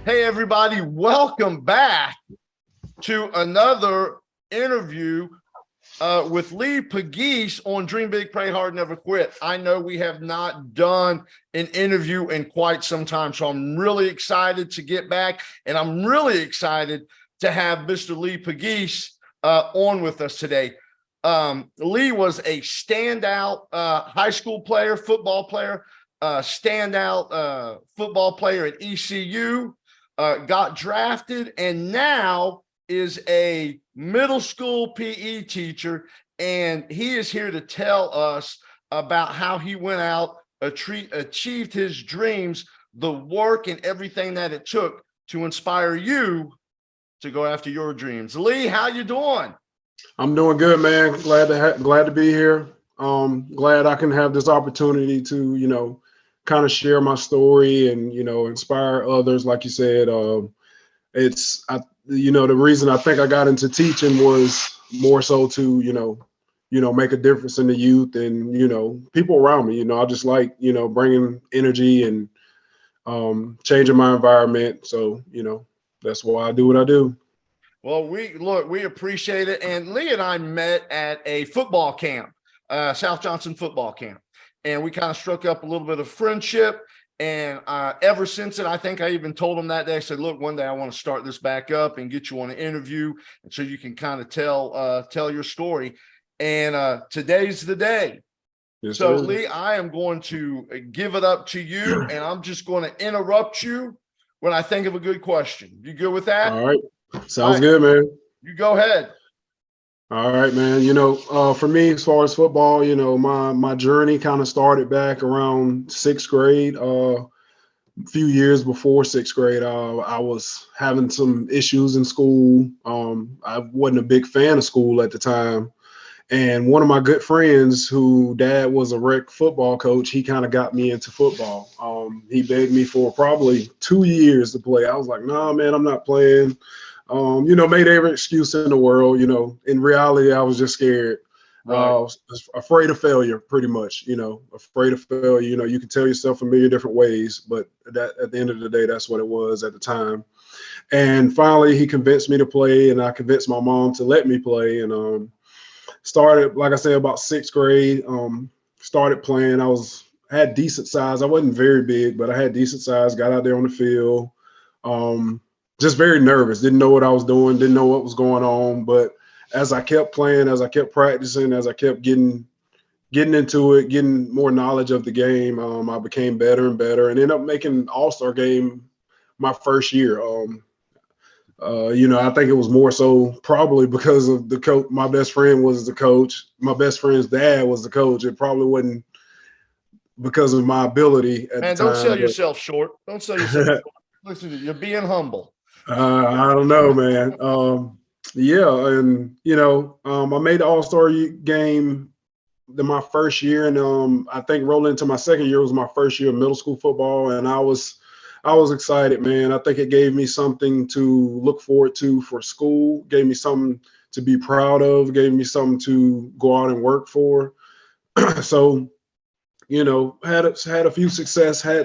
Hey, everybody, welcome back to another interview with Lee Pegues on Dream Big, Pray Hard, Never Quit. I know we have not done an interview in quite some time, so I'm really excited to get back, and I'm really excited to have Mr. Lee Pegues on with us today. Lee was a standout high school player, football player, standout football player at ECU, got drafted, and now is a middle school PE teacher. And he is here to tell us about how he went out, achieved his dreams, the work and everything that it took to inspire you to go after your dreams. Lee, how you doing? I'm doing good, man. Glad to be here. Glad I can have this opportunity to, kind of share my story and, inspire others. Like you said, the reason I think I got into teaching was more so to, make a difference in the youth and, people around me. I just like, bringing energy and changing my environment. So, that's why I do what I do. Well, we appreciate it. And Lee and I met at a football camp, South Johnson football camp, and we kind of struck up a little bit of friendship. And ever since it, I think I even told him that day, I said, look, one day I want to start this back up and get you on an interview, and so you can kind of tell your story. And today's the day. Yes, So, sir. Lee, I am going to give it up to you, and I'm just going to interrupt you when I think of a good question. You good with that? All right. All Sounds right, good, man. you go ahead. All right, man. For me, as far as football, my journey kind of started back around sixth grade. A few years before sixth grade, I was having some issues in school. I wasn't a big fan of school at the time. And one of my good friends, who dad was a rec football coach, he kind of got me into football. He begged me for probably 2 years to play. I was like, nah, man, I'm not playing. Made every excuse in the world. In reality, I was just scared. Right. Afraid of failure, pretty much. Afraid of failure. You can tell yourself a million different ways, but that at the end of the day, that's what it was at the time. And finally, he convinced me to play, and I convinced my mom to let me play. And started, like I said, about sixth grade. Started playing. Had decent size. I wasn't very big, but I had decent size. Got out there on the field. Just very nervous. Didn't know what I was doing. Didn't know what was going on. But as I kept playing, as I kept practicing, as I kept getting into it, getting more knowledge of the game, I became better and better, and ended up making All-Star game my first year. I think it was more so probably because of the coach. My best friend was the coach. My best friend's dad was the coach. It probably wasn't because of my ability at the Man, don't sell time. yourself short. Don't sell yourself But short. Listen, you're being humble. I don't know, man. Yeah, and I made the All-Star game my first year, and I think rolling into my second year was my first year of middle school football, and I was excited, man. I think it gave me something to look forward to for school, gave me something to be proud of, gave me something to go out and work for. So, had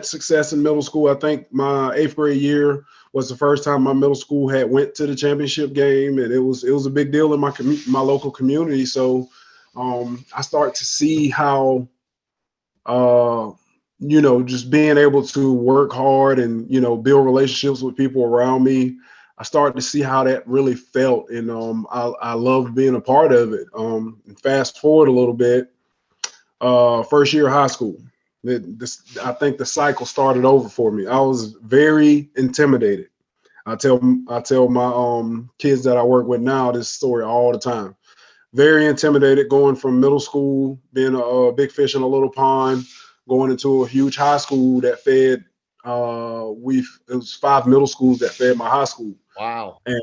success in middle school. I think my eighth grade year was the first time my middle school had went to the championship game, and it was a big deal in my local community. So I start to see how just being able to work hard and, build relationships with people around me. I started to see how that really felt. And I loved being a part of it. And fast forward a little bit, first year of high school, I think the cycle started over for me. I was very intimidated. I tell my kids that I work with now this story all the time. Very intimidated going from middle school, being a big fish in a little pond, going into a huge high school that fed. It was 5 middle schools that fed my high school, Wow. and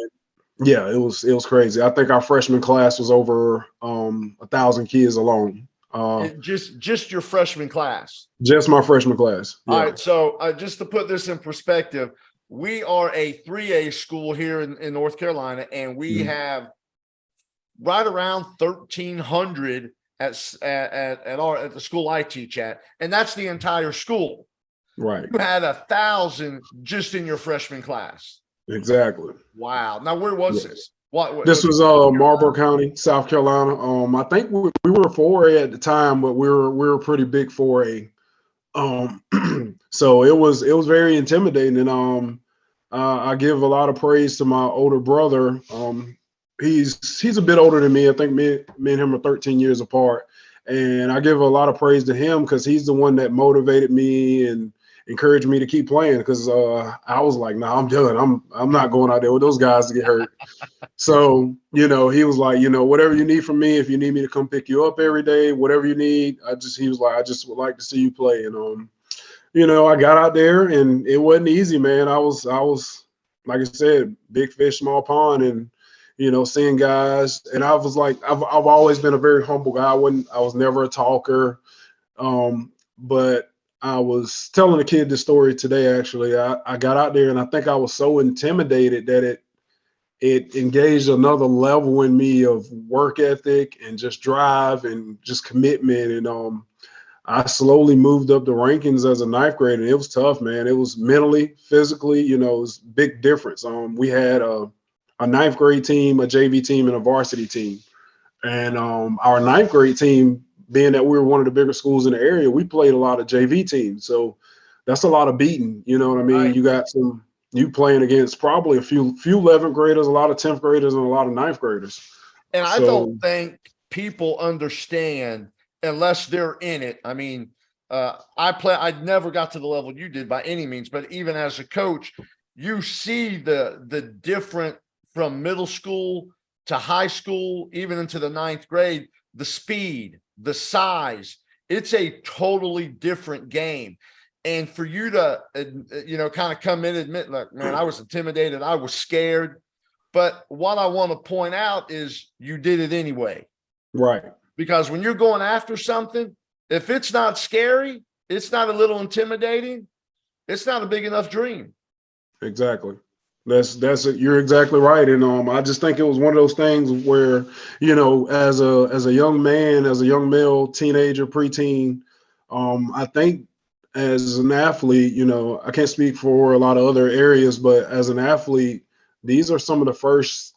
yeah, it was crazy. I think our freshman class was over 1,000 kids alone. Just your freshman class. Just my freshman class. All Yeah. right. So just to put this in perspective, we are a 3A school here in North Carolina, and we Mhm. have right around 1,300 at the school I teach at, and that's the entire school. Right. You had 1,000 just in your freshman class. Exactly. Wow. Now, where was Yeah. this? What This was Marlboro County, South Carolina. I think we were 4A at the time, but we were pretty big 4A. So it was very intimidating, and I give a lot of praise to my older brother. He's a bit older than me. I think me and him are 13 years apart, and I give a lot of praise to him because he's the one that motivated me and encouraged me to keep playing. Because I was like, "Nah, I'm done. I'm not going out there with those guys to get hurt." So, he was like, whatever you need from me, if you need me to come pick you up every day, whatever you need, he was like, I just would like to see you play. And, I got out there and it wasn't easy, man. I was, like I said, big fish, small pond, and, seeing guys. And I was like, I've always been a very humble guy. I was never a talker. But I was telling a kid this story today, actually. I got out there and I think I was so intimidated that it engaged another level in me of work ethic and just drive and just commitment. And I slowly moved up the rankings as a ninth grader. And it was tough, man. It was mentally, physically, it was a big difference. We had a ninth grade team, a JV team, and a varsity team. And our ninth grade team, being that we were one of the bigger schools in the area, we played a lot of JV teams. So that's a lot of beating. You know what I mean? Right. You got you playing against probably a few 11th graders, a lot of 10th graders, and a lot of ninth graders. And I don't So think people understand unless they're in it. I mean, I never got to the level you did by any means, but even as a coach, you see the different from middle school to high school, even into the ninth grade, the speed, the size. It's a totally different game. And for you to, kind of come in and admit, like, man, I was intimidated, I was scared. But what I want to point out is you did it anyway. right. Because when you're going after something, if it's not scary, it's not a little intimidating, it's not a big enough dream. Exactly. That's it. You're exactly right. And I just think it was one of those things where, as a young man, as a young male, teenager, preteen, I think as an athlete, I can't speak for a lot of other areas, but as an athlete, these are some of the first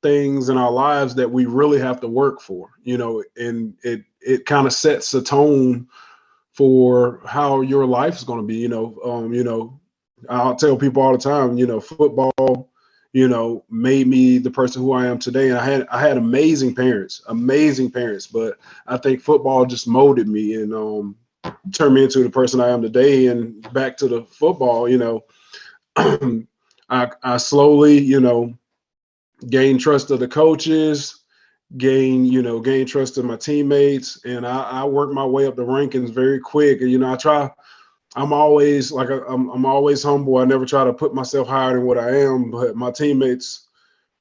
things in our lives that we really have to work for, and it kind of sets a tone for how your life is going to be. I'll tell people all the time, football, made me the person who I am today. And I had amazing parents, but I think football just molded me and turned me into the person I am today. And back to the football, I slowly, gain trust of the coaches, gain trust of my teammates, and I work my way up the rankings very quick. And I'm always I'm always humble. I never try to put myself higher than what I am. But my teammates,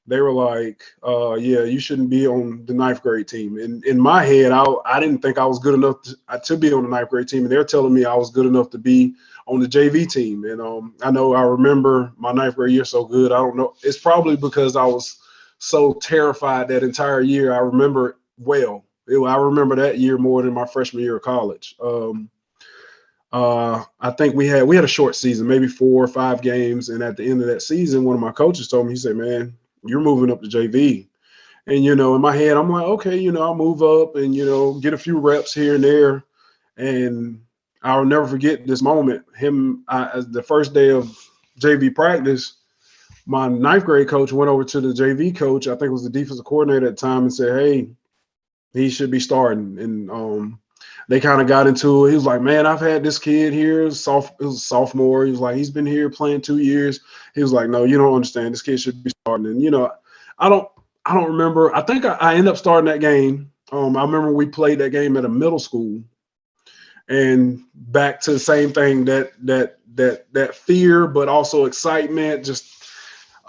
they were like, yeah, you shouldn't be on the ninth grade team. And in my head, I didn't think I was good enough to be on the ninth grade team. And they're telling me I was good enough to be on the JV team. And I remember my ninth grade year so good. I don't know. It's probably because I was so terrified that entire year. I remember it well. I remember that year more than my freshman year of college. I think we had a short season, maybe 4 or 5 games. And at the end of that season, one of my coaches told me, he said, man, you're moving up to JV. And, in my head, I'm like, okay, I'll move up and, get a few reps here and there. And I'll never forget this moment. As the first day of JV practice, my ninth grade coach went over to the JV coach, I think it was the defensive coordinator at the time, and said, hey, he should be starting. And they kind of got into it. He was like, man, I've had this kid here. It was a sophomore. He was like, he's been here playing 2 years. He was like, no, you don't understand. This kid should be starting. And, I don't remember. I think I ended up starting that game. I remember we played that game at a middle school. And back to the same thing, that fear, but also excitement. Just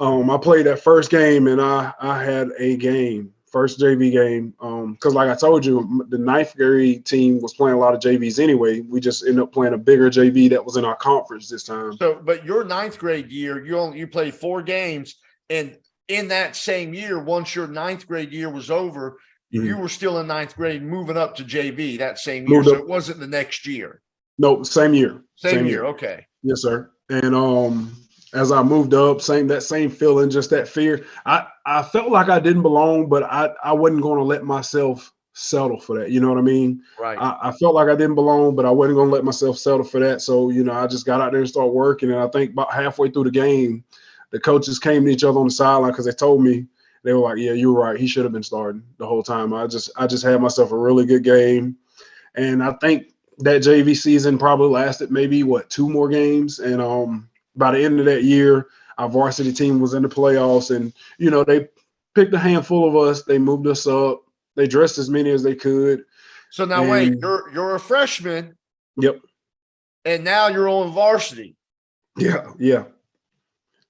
I played that first game and I had a game. First JV game, because like I told you, the ninth grade team was playing a lot of JVs anyway. We just ended up playing a bigger JV that was in our conference this time. So, but your ninth grade year, you played 4 games, and in that same year, once your ninth grade year was over, you were still in ninth grade, moving up to JV that same year. So it wasn't the next year. No, same year. Same year. Okay. Yes, sir. And as I moved up, that same feeling, just that fear. I felt like I didn't belong, but I wasn't going to let myself settle for that. You know what I mean? Right. I felt like I didn't belong, but I wasn't going to let myself settle for that. So, I just got out there and started working. And I think about halfway through the game, the coaches came to each other on the sideline because they told me, they were like, "Yeah, you were right. He should have been starting the whole time." I just had myself a really good game. And I think that JV season probably lasted maybe 2 more games. And by the end of that year, our varsity team was in the playoffs, and they picked a handful of us. They moved us up. They dressed as many as they could. So now wait, And you're a freshman. Yep. And now you're on varsity. Yeah.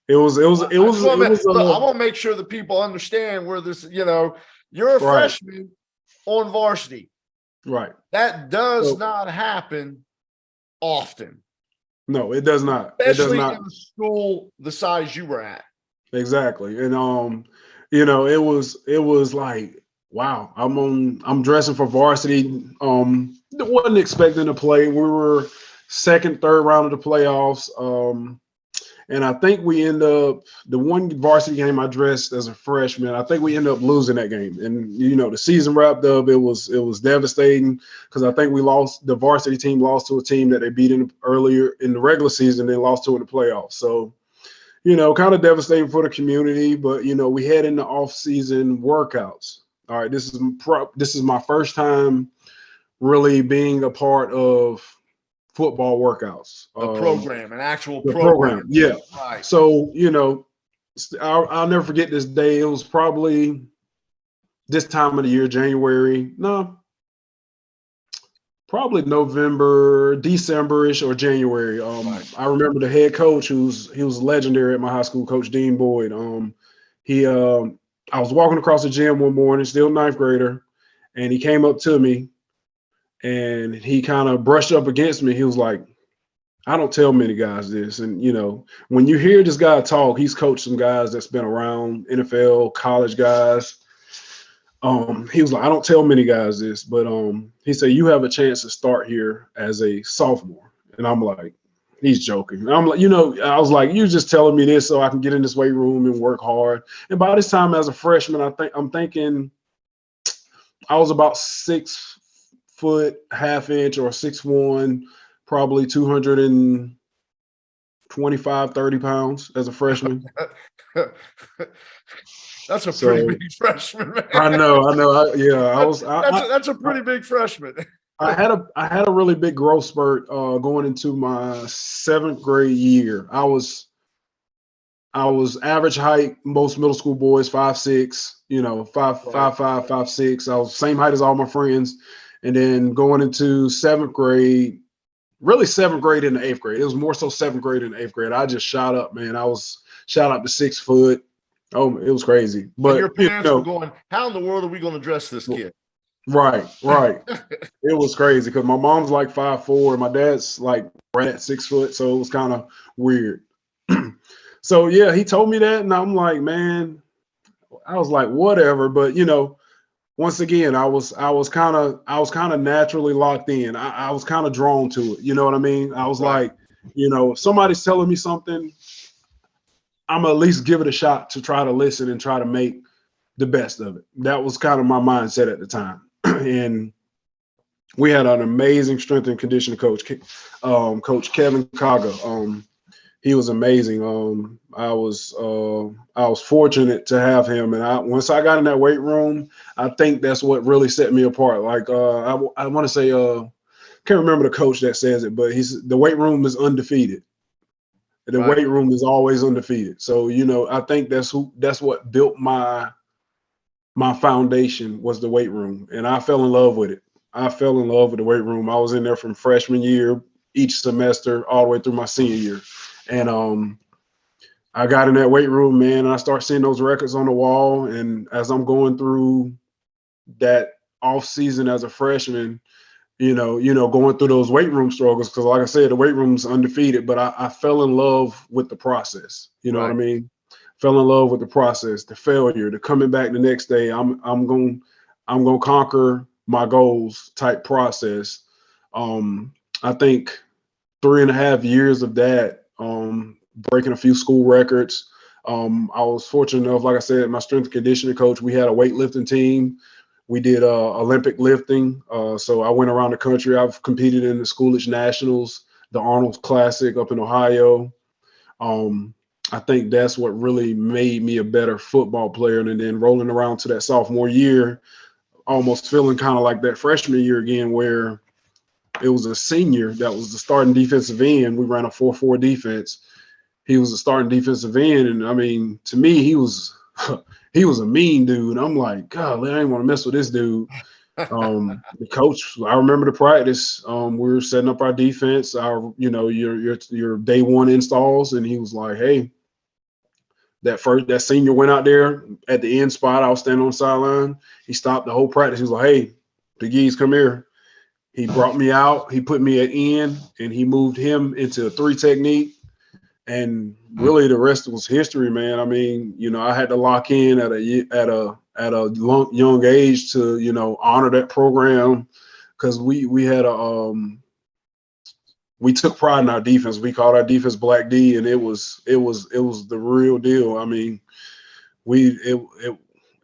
It was. Look, I want to make sure that people understand where this. You're a freshman on varsity. Right. That does not happen often. No, it does not. Especially it does not. in a school the size you were at. Exactly. And it was like, wow, I'm dressing for varsity. Wasn't expecting to play. We were second, third round of the playoffs. And I think we end up, the one varsity game I dressed as a freshman, I think we ended up losing that game. And the season wrapped up. It was devastating because I think the varsity team lost to a team that they beat earlier in the regular season. They lost to in the playoffs. So, kind of devastating for the community. But we head into off-season workouts. All right, this is my first time really being a part of football workouts. An actual program. Yeah. Right. So, I'll never forget this day. It was probably this time of the year, January. No, probably November, December-ish or January. Right. I remember the head coach he was legendary at my high school, Coach Dean Boyd. I was walking across the gym one morning, still ninth grader, and he came up to me and he kind of brushed up against me. He was like, "I don't tell many guys this." And, when you hear this guy talk, he's coached some guys that's been around, NFL, college guys. He was like, "I don't tell many guys this, but he said, you have a chance to start here as a sophomore." And I'm like, he's joking. And I'm like, I was like, "You just telling me this so I can get in this weight room and work hard." And by this time as a freshman, I'm thinking I was about 6 foot, half inch or 6'1", probably 225, 30 pounds as a freshman. That's a pretty big freshman, man. I know. That's a pretty big freshman. I had a really big growth spurt going into my 7th grade year. I was average height, most middle school boys, 5'6", 5'5", 5'6". I was same height as all my friends. And then going into 7th grade, really 7th grade into 8th grade. It was more so 7th grade and 8th grade. I just shot up, man. I was shot up to 6 foot. Oh, it was crazy. But and your parents were going, "How in the world are we going to dress this kid?" Right. It was crazy because my mom's like 5'4", and my dad's like right at 6 foot. So it was kind of weird. So yeah, he told me that, and I'm like, man, I was like, whatever. But once again, I was kind of naturally locked in. I was kind of drawn to it. You know what I mean? I was like, if somebody's telling me something, I'm at least give it a shot to try to listen and try to make the best of it. That was kind of my mindset at the time. And we had an amazing strength and conditioning coach, Coach Kevin Kaga. He was amazing. I was fortunate to have him, and once I got in that weight room, I think that's what really set me apart. Like I want to say, can't remember the coach that says it, but the weight room is undefeated. The weight room is always undefeated. So I think that's what built my foundation was the weight room, and I fell in love with it. I fell in love with the weight room. I was in there from freshman year, each semester, all the way through my senior year. And I got in that weight room, man, and I start seeing those records on the wall. And as I'm going through that off season as a freshman, going through those weight room struggles, because like I said, the weight room's undefeated, but I fell in love with the process. You know what I mean? Fell in love with the process, the failure, the coming back the next day. I'm going to conquer my goals type process. I think 3.5 years of that, breaking a few school records. I was fortunate enough, like I said, my strength and conditioning coach, we had a weightlifting team. We did Olympic lifting. So I went around the country. I've competed in the Schoolage Nationals, the Arnold Classic up in Ohio. Um, I think that's what really made me a better football player. And then rolling around to that sophomore year, almost feeling kind of like that freshman year again, where it was a senior that was the starting defensive end. We ran a 4-4 defense. He was a starting defensive end, and I mean, to me, he was he was a mean dude. I'm like, God, I ain't want to mess with this dude. The coach, I remember the practice. We were setting up our defense, our your day one installs, and he was like, "Hey, that senior went out there at the end spot. I was standing on the sideline. He stopped the whole practice. He was like, "Hey, Pegues, come here." He brought me out. He put me at end, and he moved him into a 3 technique. And really, the rest was history, man. I mean, I had to lock in at a young age to honor that program, because we had we took pride in our defense. We called our defense Black D, and it was the real deal. I mean,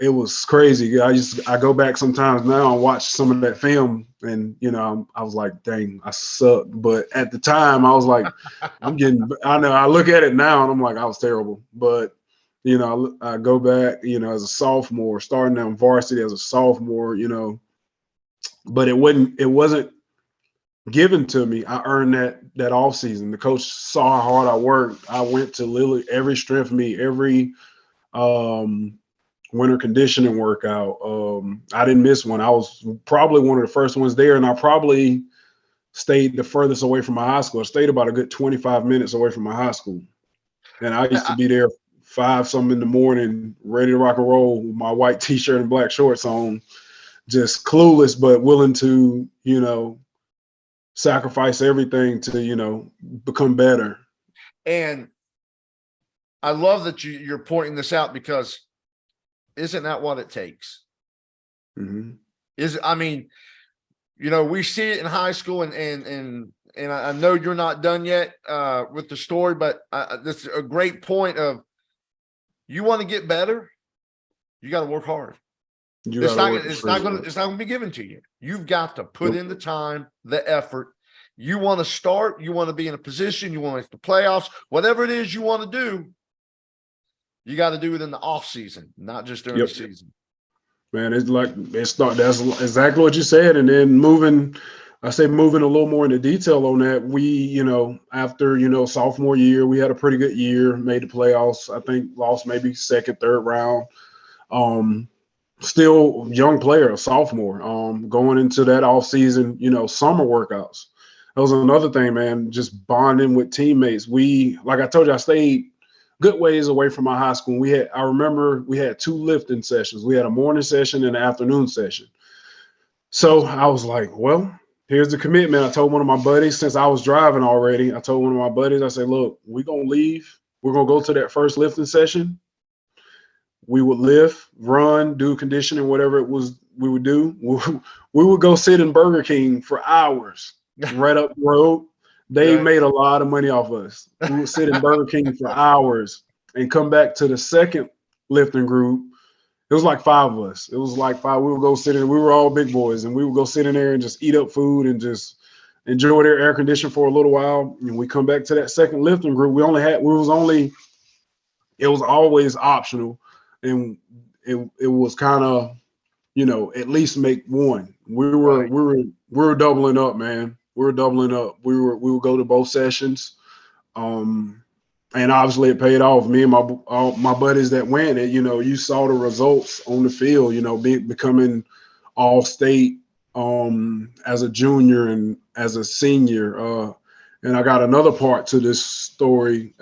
it was crazy. I go back sometimes now and watch some of that film, and I was like, dang, I sucked. But at the time, I was like, I know I look at it now and I'm like, I was terrible. But I go back, as a sophomore, starting on varsity as a sophomore, but it wasn't given to me. I earned that off season. The coach saw how hard I worked. I went to literally every strength meet, every winter conditioning workout. I didn't miss one. I was probably one of the first ones there, and I probably stayed the furthest away from my high school. I stayed about a good 25 minutes away from my high school. And I used to be there 5 something in the morning, ready to rock and roll with my white t-shirt and black shorts on, just clueless, but willing to, sacrifice everything to, become better. And I love that you're pointing this out, because isn't that what it takes? Mm-hmm. I mean, we see it in high school, and I know you're not done yet with the story, but this is a great point of, you want to get better, you got to work hard. It's not going to be given to you. You've got to put in the time, the effort. You want to start, you want to be in a position, you want to make the playoffs, whatever it is you want to do, you got to do it in the off season, not just during the season. Man, that's exactly what you said. And then moving a little more into detail on that, we, after, sophomore year, we had a pretty good year, made the playoffs. I think lost maybe second, third round. Still young player, a sophomore, going into that off season, summer workouts. That was another thing, man, just bonding with teammates. Like I told you, I stayed good ways away from my high school. I remember we had 2 lifting sessions. We had a morning session and an afternoon session. So I was like, well, here's the commitment. I told one of my buddies, since I was driving already, I told one of my buddies, I said, look, we're going to leave. We're going to go to that first lifting session. We would lift, run, do conditioning, whatever it was we would do. We would go sit in Burger King for hours right up the road. They made a lot of money off us. We would sit in Burger King for hours and come back to the second lifting group. It was like 5 of us. It was like 5. We would go sit in. We were all big boys, and we would go sit in there and just eat up food and just enjoy their air conditioning for a little while. And we come back to that second lifting group. It was always optional, and it was kind of, at least make one. We were doubling up, man. We were doubling up. We would go to both sessions, and obviously it paid off. Me and my buddies that went it, you saw the results on the field. Becoming all state as a junior and as a senior. And I got another part to this story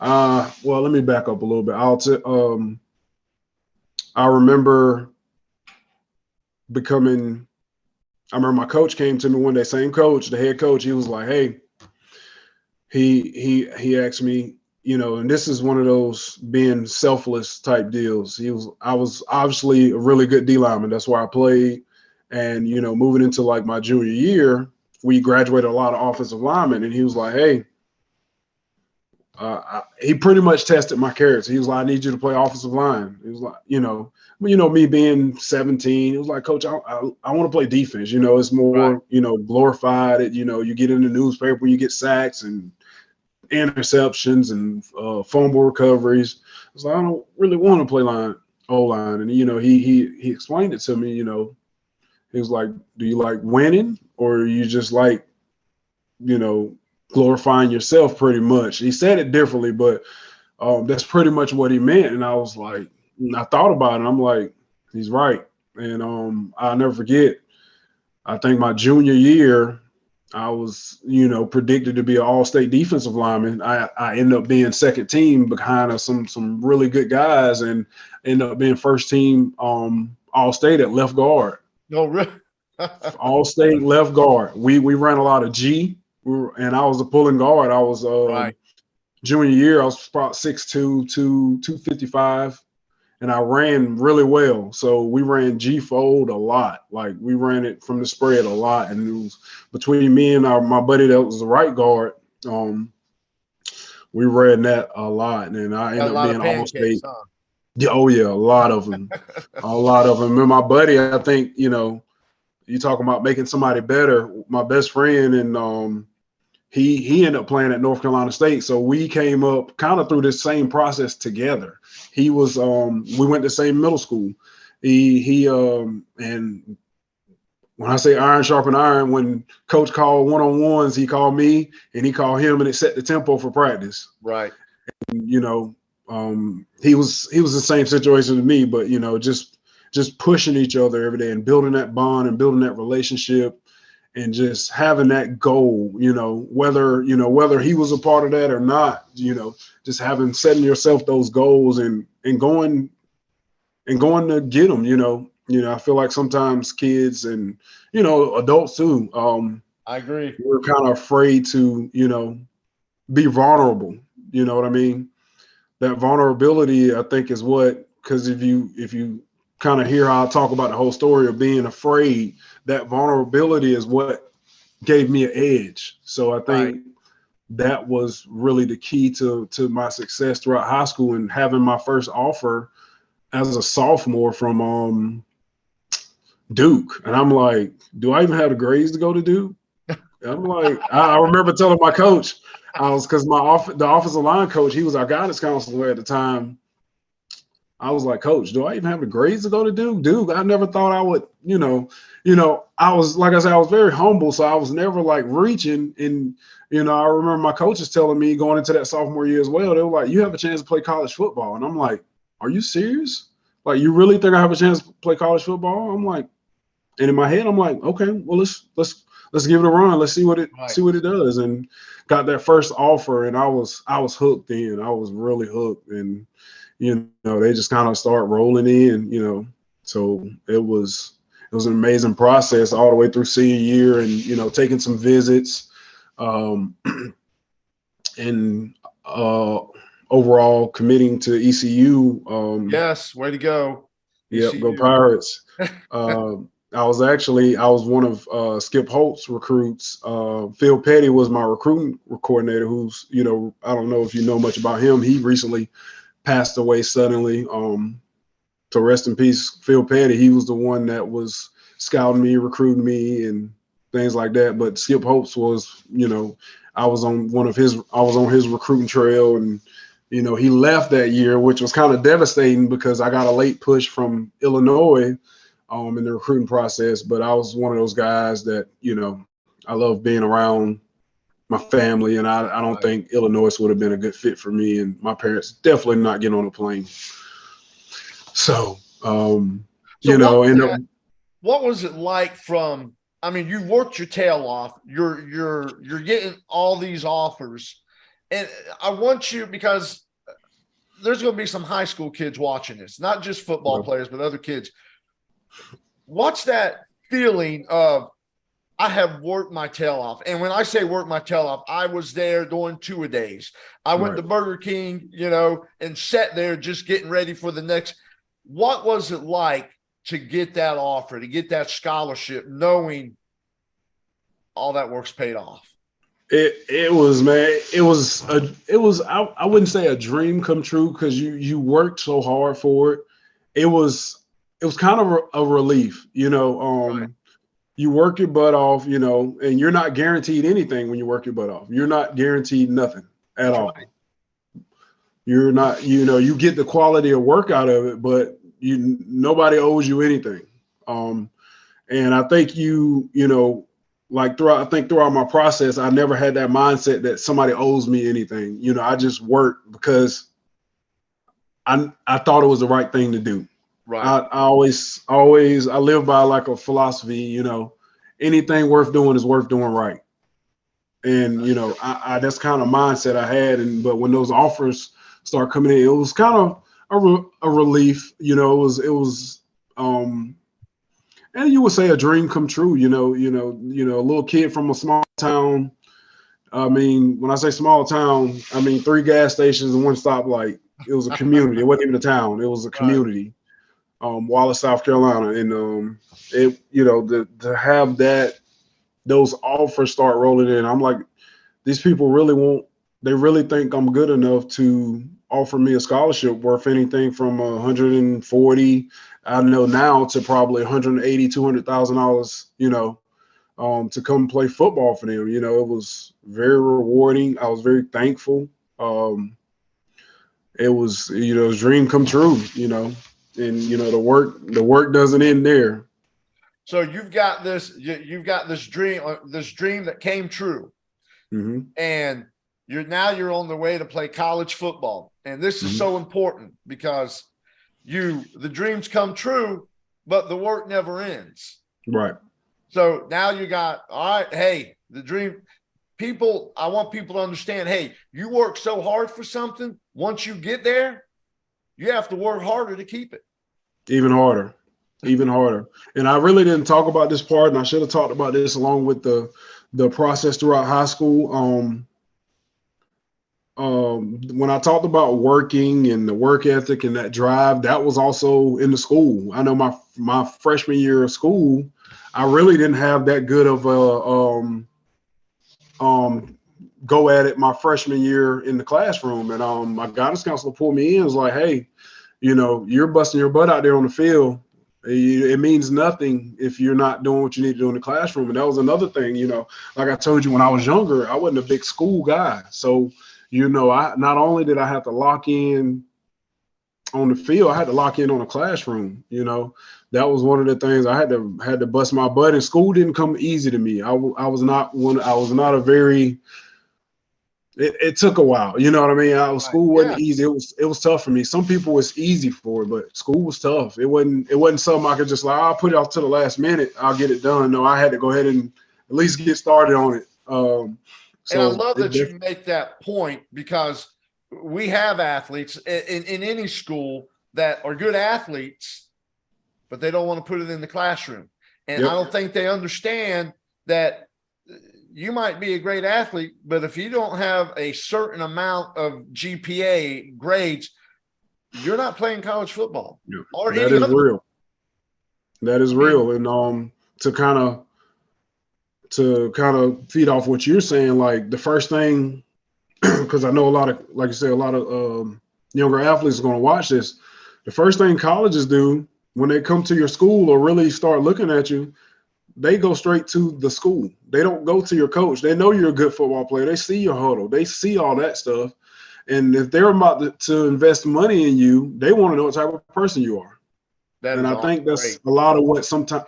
well, let me back up a little bit. I remember my coach came to me one day, same coach, the head coach. He was like, hey, he asked me, and this is one of those being selfless type deals. I was obviously a really good D lineman. That's why I played. And, moving into like my junior year, we graduated a lot of offensive linemen, and he was like, hey, he pretty much tested my character. He was like, I need you to play offensive line. He was like, me being 17, it was like, Coach, I want to play defense. It's more, Right. glorified. You get in the newspaper, you get sacks and interceptions and fumble recoveries. It's like, I don't really want to play O-line. And, he explained it to me, he was like, do you like winning, or you just like, glorifying yourself pretty much? He said it differently, but that's pretty much what he meant. And I was like, I thought about it. I'm like, he's right. And I'll never forget, I think my junior year, I was, predicted to be an all-state defensive lineman. I ended up being second team behind some really good guys, and ended up being first team all-state at left guard. No, really. All-state left guard. We ran a lot of G, and I was a pulling guard. I was Right. junior year, I was about 6'2", 255, and I ran really well. So we ran G-fold a lot. Like, we ran it from the spread a lot. And it was between me and my buddy that was the right guard, we ran that a lot. And I Got ended a up lot of being pancakes, all-state. huh? Yeah, oh, yeah, a lot of them. A lot of them. And my buddy, I think, you talking about making somebody better. My best friend, and he ended up playing at North Carolina State. So we came up kind of through this same process together. He was we went to the same middle school. And when I say iron sharpen iron, when coach called one-on-ones, he called me and he called him, and it set the tempo for practice. Right. And, he was the same situation to me, but just pushing each other every day and building that bond and building that relationship, and just having that goal, whether he was a part of that or not, just setting yourself those goals and going to get them. I feel like sometimes kids and adults too, I agree. we're kind of afraid to be vulnerable. You know what I mean? That vulnerability, I think, is because if you kind of hear how I talk about the whole story of being afraid, that vulnerability is what gave me an edge. So I Right. think that was really the key to my success throughout high school, and having my first offer as a sophomore from Duke. And I'm like, do I even have the grades to go to Duke? I'm like, I remember telling my coach, because the offensive line coach, he was our guidance counselor at the time. I was like, Coach, do I even have the grades to go to Duke? Duke, I never thought I would, I was, like I said, I was very humble. So I was never like reaching. And, I remember my coaches telling me going into that sophomore year as well, they were like, you have a chance to play college football. And I'm like, are you serious? Like, you really think I have a chance to play college football? I'm like, and in my head, I'm like, okay, well, let's give it a run. Let's see what it does. And got that first offer, and I was hooked in. I was really hooked. And they just kind of start rolling in, so it was an amazing process all the way through senior year, and taking some visits, and overall committing to ECU. Yes. Way to go. Yep, go ECU. Pirates. I was one of Skip Holt's recruits. Phil Petty was my recruiting coordinator, who's, I don't know if you know much about him. He recently passed away suddenly. So rest in peace, Phil Petty. He was the one that was scouting me, recruiting me, and things like that. But Skip Holtz was, I was on his recruiting trail, and he left that year, which was kind of devastating because I got a late push from Illinois in the recruiting process. But I was one of those guys that, I love being around my family, and I don't think Illinois would have been a good fit for me, and my parents definitely not getting on a plane. So, what was it like from, I mean, you worked your tail off, you're getting all these offers, and I want you, because there's going to be some high school kids watching this, not just football players, but other kids. What's that feeling of, I have worked my tail off? And when I say work my tail off, I was there doing 2-a-days. I went to Burger King, and sat there just getting ready for the next. What was it like to get that offer, to get that scholarship, knowing all that work's paid off? It was, man, I wouldn't say a dream come true, because you worked so hard for it. It was kind of a relief, Right. you work your butt off, and you're not guaranteed anything when you work your butt off. You're not guaranteed nothing at That's all. right. You're not, you get the quality of work out of it, but nobody owes you anything. And I think throughout my process, I never had that mindset that somebody owes me anything. I just worked because I thought it was the right thing to do. Right. I always I live by like a philosophy, anything worth doing is worth doing right. And I that's kind of mindset I had. But when those offers start coming in, it was kind of a relief. It was and you would say a dream come true. A little kid from a small town. I mean, when I say small town, I mean 3 gas stations and 1 stoplight. It was a community. It wasn't even a town. It was a Right. community. Wallace, South Carolina, and to have those offers start rolling in, I'm like, these people really won't. They really think I'm good enough to offer me a scholarship worth anything from 140, I know now, to probably 180, $200,000. To come play football for them. It was very rewarding. I was very thankful. It was, a dream come true. And the work doesn't end there. So you've got this dream that came true, Mm-hmm. and you're on the way to play college football. And this is so important, because the dreams come true, but the work never ends. Right. So now you got, all right, hey, the dream. I want people to understand, hey, you work so hard for something. Once you get there, you have to work harder to keep it. Even harder. And I really didn't talk about this part, and I should have talked about this along with the process throughout high school. When I talked about working and the work ethic and that drive, that was also in the school. I know my freshman year of school, I really didn't have that good of a go at it my freshman year in the classroom. And my guidance counselor pulled me in and was like, hey, you're busting your butt out there on the field. It means nothing if you're not doing what you need to do in the classroom. And that was another thing, like I told you, when I was younger, I wasn't a big school guy. So, I not only did I have to lock in on the field, I had to lock in on the classroom. That was one of the things I had to bust my butt. And school didn't come easy to me. I was not a very, it took a while. You know what I mean? School wasn't easy. It was tough for me. Some people was easy for it, but school was tough. It wasn't something I could just like, I'll put it off to the last minute. I'll get it done. No, I had to go ahead and at least get started on it. And I love that you make that point, because we have athletes in any school that are good athletes, but they don't want to put it in the classroom. And I don't think they understand that you might be a great athlete, but if you don't have a certain amount of GPA grades, you're not playing college football. Yeah. Or that is real. That is real. And to kind of feed off what you're saying, like the first thing, because I know a lot of, like you said, a lot of younger athletes are going to watch this. The first thing colleges do when they come to your school or really start looking at you, they go straight to the school. They don't go to your coach. They know you're a good football player. They see your huddle. They see all that stuff. And if they're about to invest money in you, they want to know what type of person you are. And I think that's a lot of what sometimes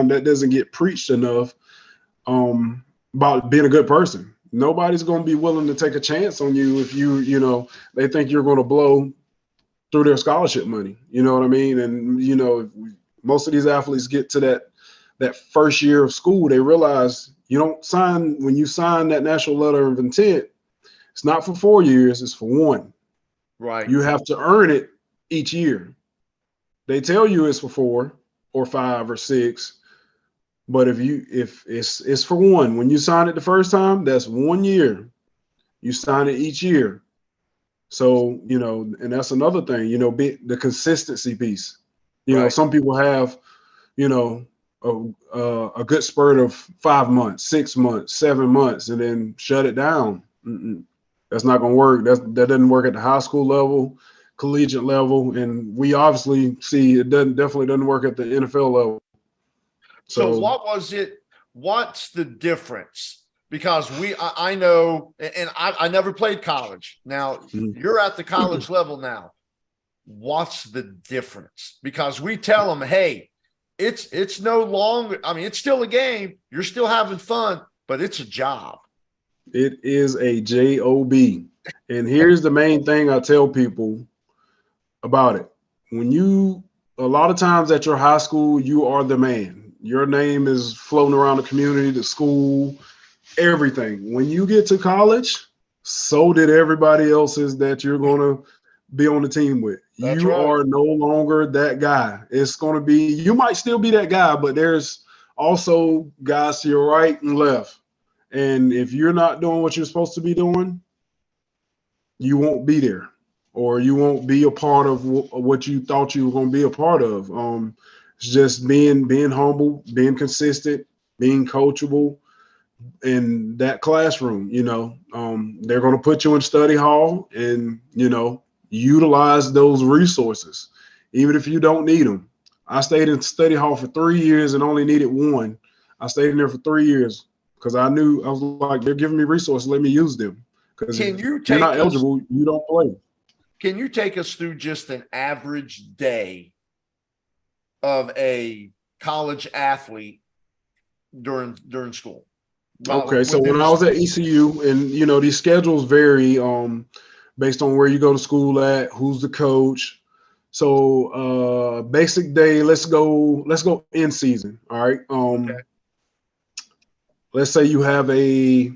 that doesn't get preached enough about being a good person. Nobody's going to be willing to take a chance on you if they think you're going to blow through their scholarship money. You know what I mean? And, most of these athletes get to that first year of school, they realize when you sign that national letter of intent, it's not for 4 years, it's for 1. Right. You have to earn it each year. They tell you it's for 4 or 5 or 6, but if it's for 1, when you sign it the first time, that's 1 year. You sign it each year. So, and that's another thing, the consistency piece. You know, some people have, you know, a good spurt of 5 months, 6 months, 7 months, and then shut it down. That's not going to work. That doesn't work at the high school level, collegiate level, and we obviously see it definitely doesn't work at the NFL level. So what was it? What's the difference? Because I know, and I never played college. Now you're at the college level now. What's the difference? Because we tell them, hey, it's no longer, I mean, it's still a game. You're still having fun, but it's a job. It is a job. And here's the main thing I tell people about it. A lot of times at your high school, you are the man. Your name is floating around the community, the school, everything. When you get to college, so did everybody else's that you're going to be on the team with. That's you right. are no longer that guy. It's going to be, you might still be that guy, but there's also guys to your right and left. And if you're not doing what you're supposed to be doing, you won't be there, or you won't be a part of what you thought you were going to be a part of. It's just being humble, being consistent, being coachable in that classroom. They're going to put you in study hall, and utilize those resources, even if you don't need them. I stayed in study hall for 3 years and only needed one. I stayed in there for 3 years because I was like, they're giving me resources, let me use them. Because if you're not eligible, you don't play. Can you take us through just an average day of a college athlete during school? Okay, so when I was at ECU, and these schedules vary based on where you go to school at, who's the coach. So basic day, let's go in season. All right. Okay. Let's say you have a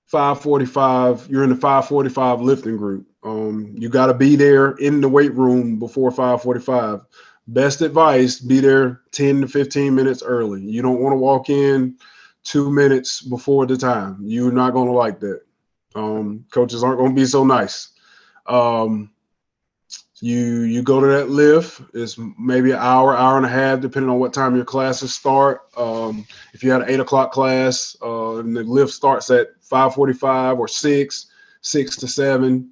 5:45, you're in the 5:45 lifting group. You got to be there in the weight room before 5:45. Best advice, be there 10 to 15 minutes early. You don't want to walk in 2 minutes before the time. You're not going to like that. Coaches aren't going to be so nice. You go to that lift. It's maybe an hour and a half, depending on what time your classes start. If you had an 8 o'clock class, and the lift starts at 5:45 or 6 to 7.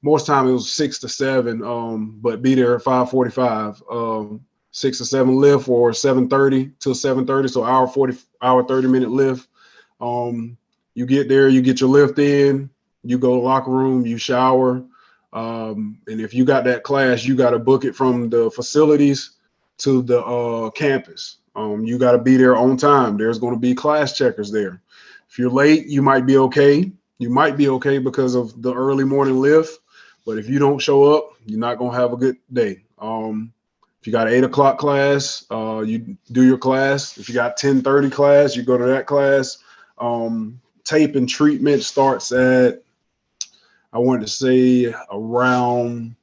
Most time it was 6 to 7, but be there at 5:45. 6 to 7 lift, or 7:30 till 7:30, so hour 30-minute lift. You get there, you get your lift in, you go to the locker room, you shower. And if you got that class, you got to book it from the facilities to the campus. You got to be there on time. There's going to be class checkers there. If you're late, you might be okay. You might be okay because of the early morning lift. But if you don't show up, you're not going to have a good day. If you got an 8 o'clock class, you do your class. If you got 10:30 class, you go to that class. Tape and treatment starts at, I want to say, around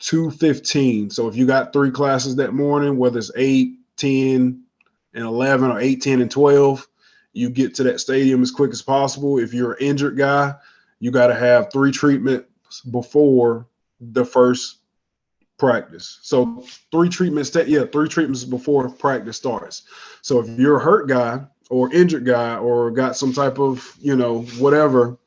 2:15. So if you got 3 classes that morning, whether it's 8, 10, and 11, or 8, 10, and 12, you get to that stadium as quick as possible. If you're an injured guy, you got to have 3 treatments before the first practice. So 3 treatments before practice starts. So if you're a hurt guy or injured guy or got some type of, whatever,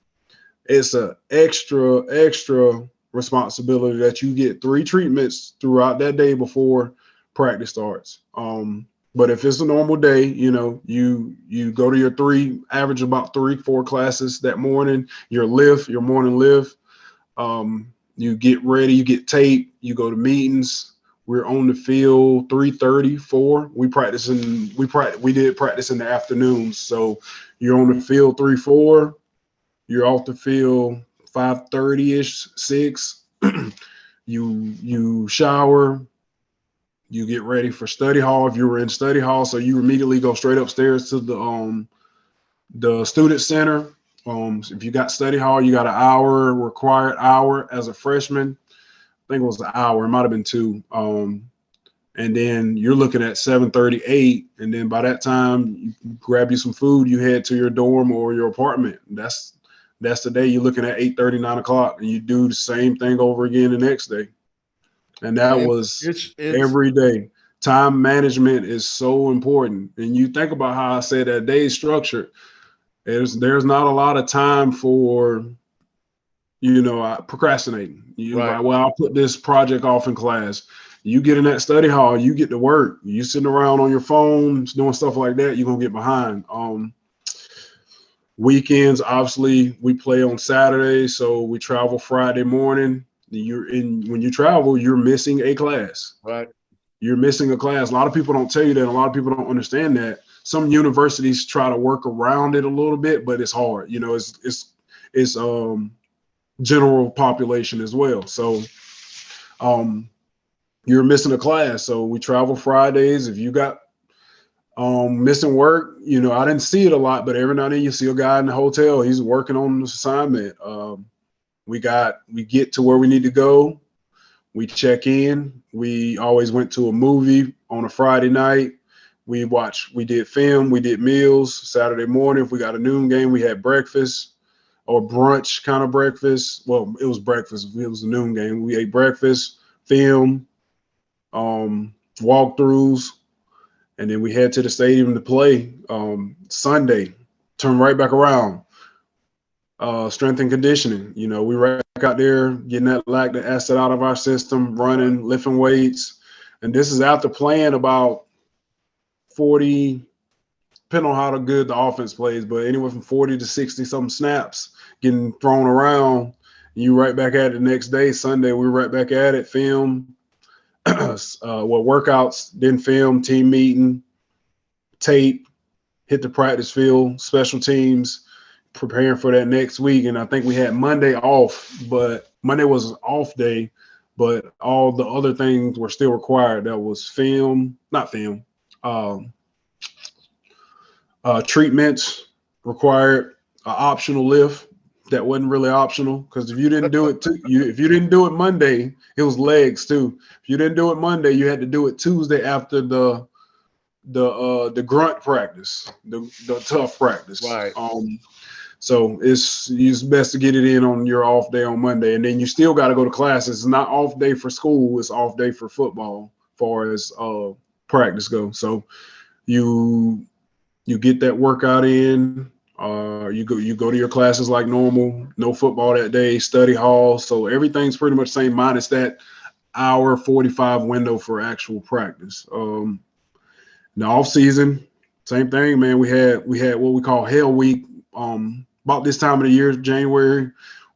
it's a extra responsibility that you get 3 treatments throughout that day before practice starts. But if it's a normal day, you go to your average about 3-4 classes that morning, your morning lift. You get ready, you get taped, you go to meetings. We're on the field 3:30, 4. We did practice in the afternoons. So you're on the field 3, 4. You're off the field 5:30-ish, 6. You shower, you get ready for study hall if you were in study hall. So you immediately go straight upstairs to the student center. If you got study hall, you got an required hour as a freshman. I think it was an hour. It might have been 2. And then you're looking at 7:38, and then by that time, you grab you some food, you head to your dorm or your apartment. That's the day. You're looking at 8:30, 9 o'clock, and you do the same thing over again the next day. And that And was it's every day. Time management is so important. And you think about how I said that day is structured. There's not a lot of time for, procrastinating. right. Well, I'll put this project off in class. You get in that study hall, you get to work. You sitting around on your phone doing stuff like that, you're gonna get behind. Weekends, obviously, we play on Saturday, so we travel Friday morning. When you travel, you're missing a class. Right. You're missing a class. A lot of people don't tell you that. A lot of people don't understand that. Some universities try to work around it a little bit, but it's hard. It's general population as well. So you're missing a class. So we travel Fridays. If you got missing work, I didn't see it a lot, but every now and then you see a guy in the hotel. He's working on this assignment. We get to where we need to go. We check in. We always went to a movie on a Friday night. We did film, we did meals. Saturday morning, if we got a noon game, we had breakfast or brunch kind of breakfast. Well, it was breakfast. If it was a noon game, we ate breakfast, film, walkthroughs, and then we head to the stadium to play. Sunday, turn right back around. Strength and conditioning. We right back out there getting that lactic acid out of our system, running, lifting weights. And this is after playing about 40, depending on how good the offense plays, but anywhere from 40 to 60 something snaps getting thrown around. You right back at it the next day. Sunday, we're right back at it. Film, workouts, then film, team meeting, tape, hit the practice field, special teams, preparing for that next week. And I think we had Monday off, but Monday was an off day, but all the other things were still required. That was treatments required, optional lift that wasn't really optional, because if you didn't do it Monday, it was legs too. If you didn't do it Monday, you had to do it Tuesday after the grunt practice, the tough practice. Right. So it's best to get it in on your off day on Monday, and then you still got to go to class. It's not off day for school; it's off day for football, as far as practice goes. So you get that workout in. You go to your classes like normal. No football that day. Study hall. So everything's pretty much the same, minus that hour 45 window for actual practice. In the off season, same thing, man. We had what we call Hell Week. About this time of the year, January,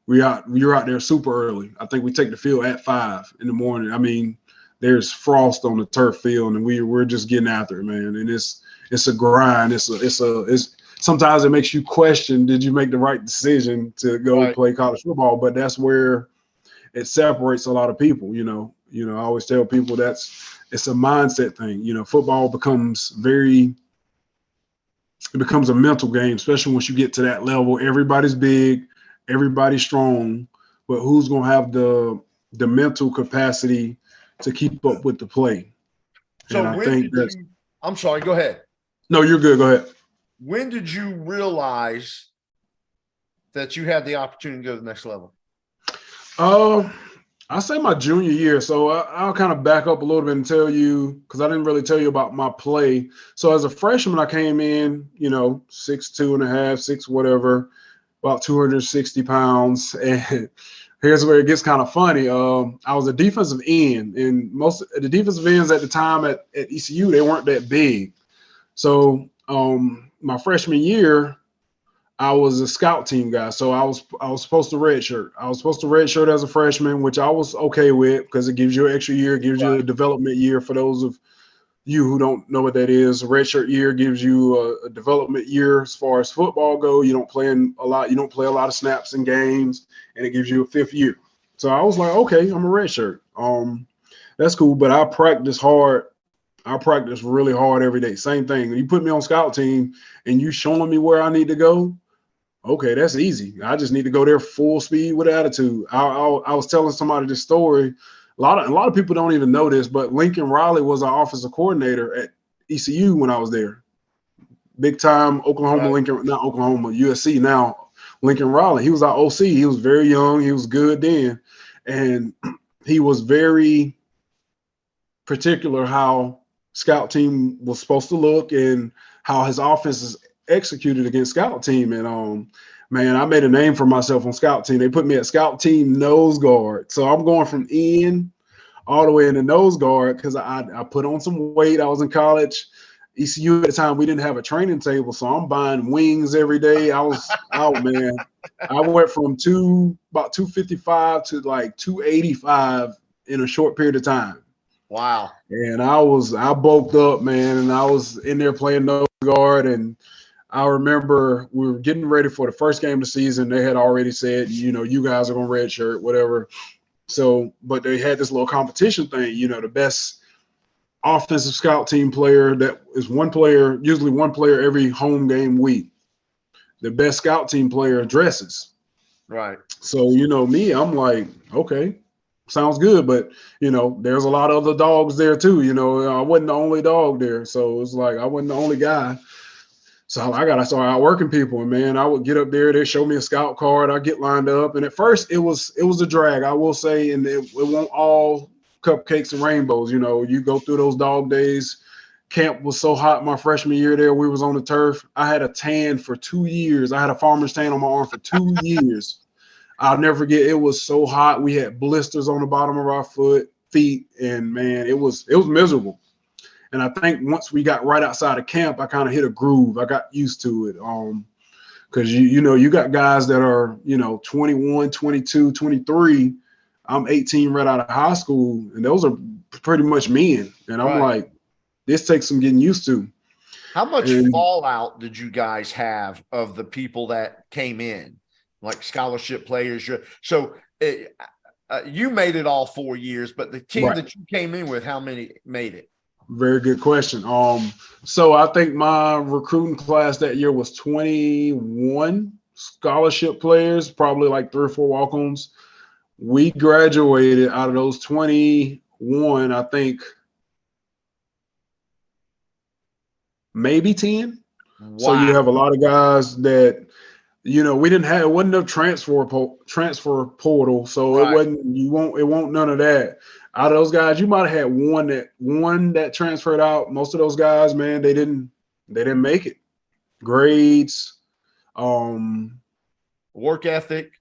you're out there super early. I think we take the field at 5 in the morning. I mean, there's frost on the turf field, and we're just getting after it, man. And it's a grind. It's sometimes it makes you question, did you make the right decision to go play college football? But that's where it separates a lot of people. I always tell people it's a mindset thing. Football becomes a mental game, especially once you get to that level. Everybody's big, everybody's strong, but who's going to have the mental capacity to keep up with the play? So I'm sorry, go ahead. No, you're good. Go ahead. When did you realize that you had the opportunity to go to the next level? I say my junior year. So I'll kind of back up a little bit and tell you, because I didn't really tell you about my play. So as a freshman, I came in, 6'2.5", 6 whatever, about 260 pounds. And here's where it gets kind of funny. I was a defensive end, and most of the defensive ends at the time at ECU, they weren't that big. So my freshman year, I was a scout team guy, so I was supposed to redshirt. I was supposed to redshirt as a freshman, which I was okay with, because it gives you an extra year, gives you a development year. For those of you who don't know what that is, a redshirt year gives you a development year as far as football go. You don't play a lot of snaps in games, and it gives you a 5th year. So I was like, okay, I'm a redshirt. That's cool, but I practice hard. I practice really hard every day. Same thing. You put me on scout team and you showing me where I need to go. Okay, that's easy. I just need to go there full speed with attitude. I was telling somebody this story. A lot of people don't even know this, but Lincoln Riley was our offensive coordinator at ECU when I was there. Big time Oklahoma, Lincoln, not Oklahoma, USC now. Lincoln Riley. He was our OC. He was very young. He was good then. And he was very particular how scout team was supposed to look and how his offense is executed against scout team. And man, I made a name for myself on scout team. They put me at scout team nose guard. So I'm going from in all the way in the nose guard because I put on some weight. I was in college. ECU at the time, we didn't have a training table, so I'm buying wings every day. I was out, man. I went from about 255 to like 285 in a short period of time. Wow. And I bulked up, man, and I was in there playing nose guard. And I remember we were getting ready for the first game of the season. They had already said, you guys are going to redshirt, whatever. So, but they had this little competition thing, the best offensive scout team player that is usually one player every home game week. The best scout team player dresses. Right. So, me, I'm like, okay, sounds good. But, there's a lot of other dogs there too. I wasn't the only dog there. So it's like I wasn't the only guy. So I got to start outworking people. And man, I would get up there. They show me a scout card. I get lined up. And at first it was a drag, I will say. And it won't all cupcakes and rainbows. You go through those dog days. Camp was so hot my freshman year there. We was on the turf. I had a tan for 2 years. I had a farmer's tan on my arm for 2 years. I'll never forget. It was so hot. We had blisters on the bottom of our feet. And man, it was miserable. And I think once we got right outside of camp, I kind of hit a groove. I got used to it. Because you got guys that are, 21, 22, 23. I'm 18 right out of high school, and those are pretty much men. And I'm like, this takes some getting used to. How much fallout did you guys have of the people that came in, like scholarship players? So you made it all 4 years, but the team that you came in with, how many made it? Very good question. So I think my recruiting class that year was 21 scholarship players, probably like 3 or 4 walk-ons. We graduated out of those 21, I think maybe 10. Wow. So you have a lot of guys that, it wasn't a transfer portal. So it won't none of that. Out of those guys, you might have had one that transferred out. Most of those guys, man, they didn't make it. Grades, work ethic,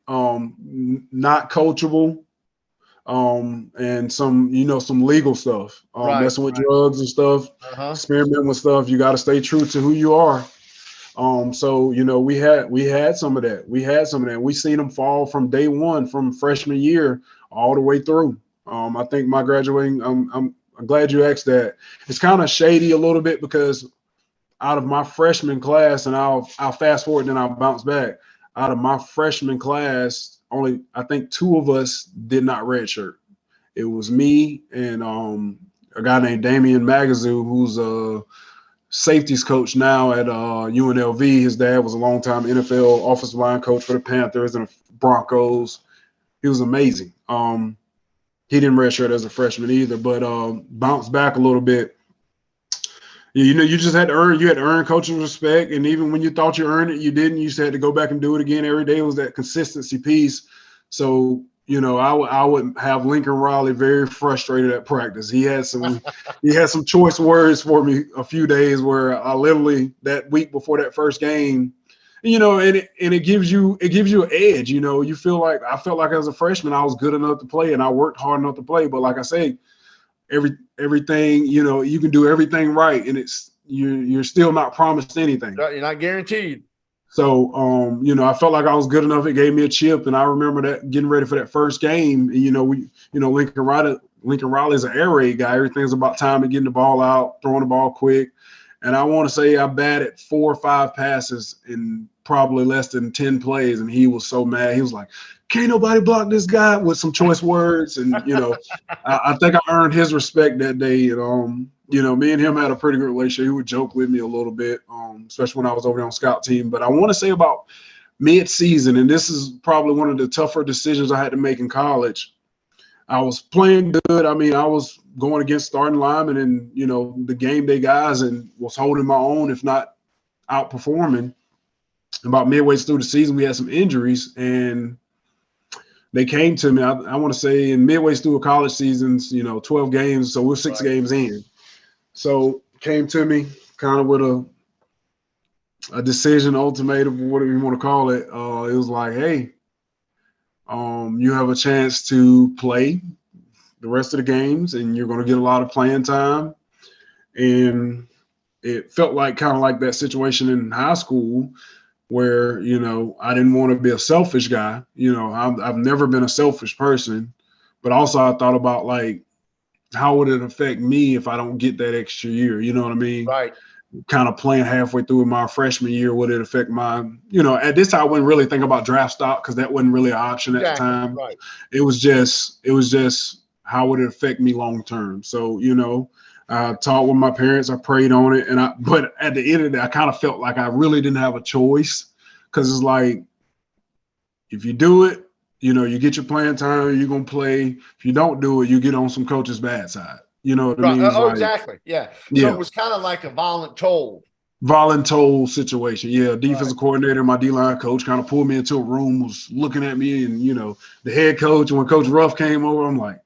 not coachable, and some legal stuff, messing with drugs and stuff, experimenting with stuff. You got to stay true to who you are. So we had some of that. We seen them fall from day one, from freshman year all the way through. I think my graduating, I'm glad you asked that. It's kind of shady a little bit because out of my freshman class, and I'll fast forward and then I'll bounce back. Out of my freshman class, only I think 2 of us did not redshirt. It was me and a guy named Damian Magazoo, who's a safeties coach now at UNLV. His dad was a longtime NFL offensive line coach for the Panthers and the Broncos. He was amazing. He didn't redshirt as a freshman either, but bounced back a little bit. You just had to earn coach's respect. And even when you thought you earned it, you didn't. You just had to go back and do it again every day. It was that consistency piece. So, I would have Lincoln Riley very frustrated at practice. He had some choice words for me a few days where I literally, that week before that first game, and it gives you an edge. You feel like, I felt like as a freshman I was good enough to play and I worked hard enough to play. But like I say, everything, you can do everything right, and you're still not promised anything. You're not guaranteed. So, I felt like I was good enough. It gave me a chip, and I remember that getting ready for that first game. And, Lincoln Riley's an air raid guy. Everything's about time and getting the ball out, throwing the ball quick. And I want to say I batted 4 or 5 passes in probably less than 10 plays, and he was so mad. He was like, "Can't nobody block this guy," with some choice words. And I think I earned his respect that day. And me and him had a pretty good relationship. He would joke with me a little bit, especially when I was over there on scout team. But I want to say about mid-season, and this is probably one of the tougher decisions I had to make in college. I was playing good. I mean, I was going against starting linemen and, the game day guys, and was holding my own, if not outperforming. About midway through the season, we had some injuries, and they came to me, I want to say in midway through a college seasons, 12 games. So we're 6 games in. So came to me kind of with a decision, ultimatum, whatever you want to call it. It was like, hey, you have a chance to play the rest of the games and you're going to get a lot of playing time. And it felt like kind of like that situation in high school where, I didn't want to be a selfish guy. I've never been a selfish person, but also I thought about like, how would it affect me if I don't get that extra year? You know what I mean? Right. Kind of playing halfway through my freshman year, would it affect my, at this time I wouldn't really think about draft stock because that wasn't really an option at the time. Right. It was just how would it affect me long term? So, I talked with my parents, I prayed on it, but at the end of the day, I kind of felt like I really didn't have a choice because it's like, if you do it, you get your playing time, you're gonna play. If you don't do it, you get on some coach's bad side. You know what I mean? Oh, exactly. Yeah. So Yeah. it was kind of like a voluntold Situation. Yeah. Defensive coordinator, my D-line coach kind of pulled me into a room, was looking at me, and the head coach, and when Coach Ruff came over, I'm like,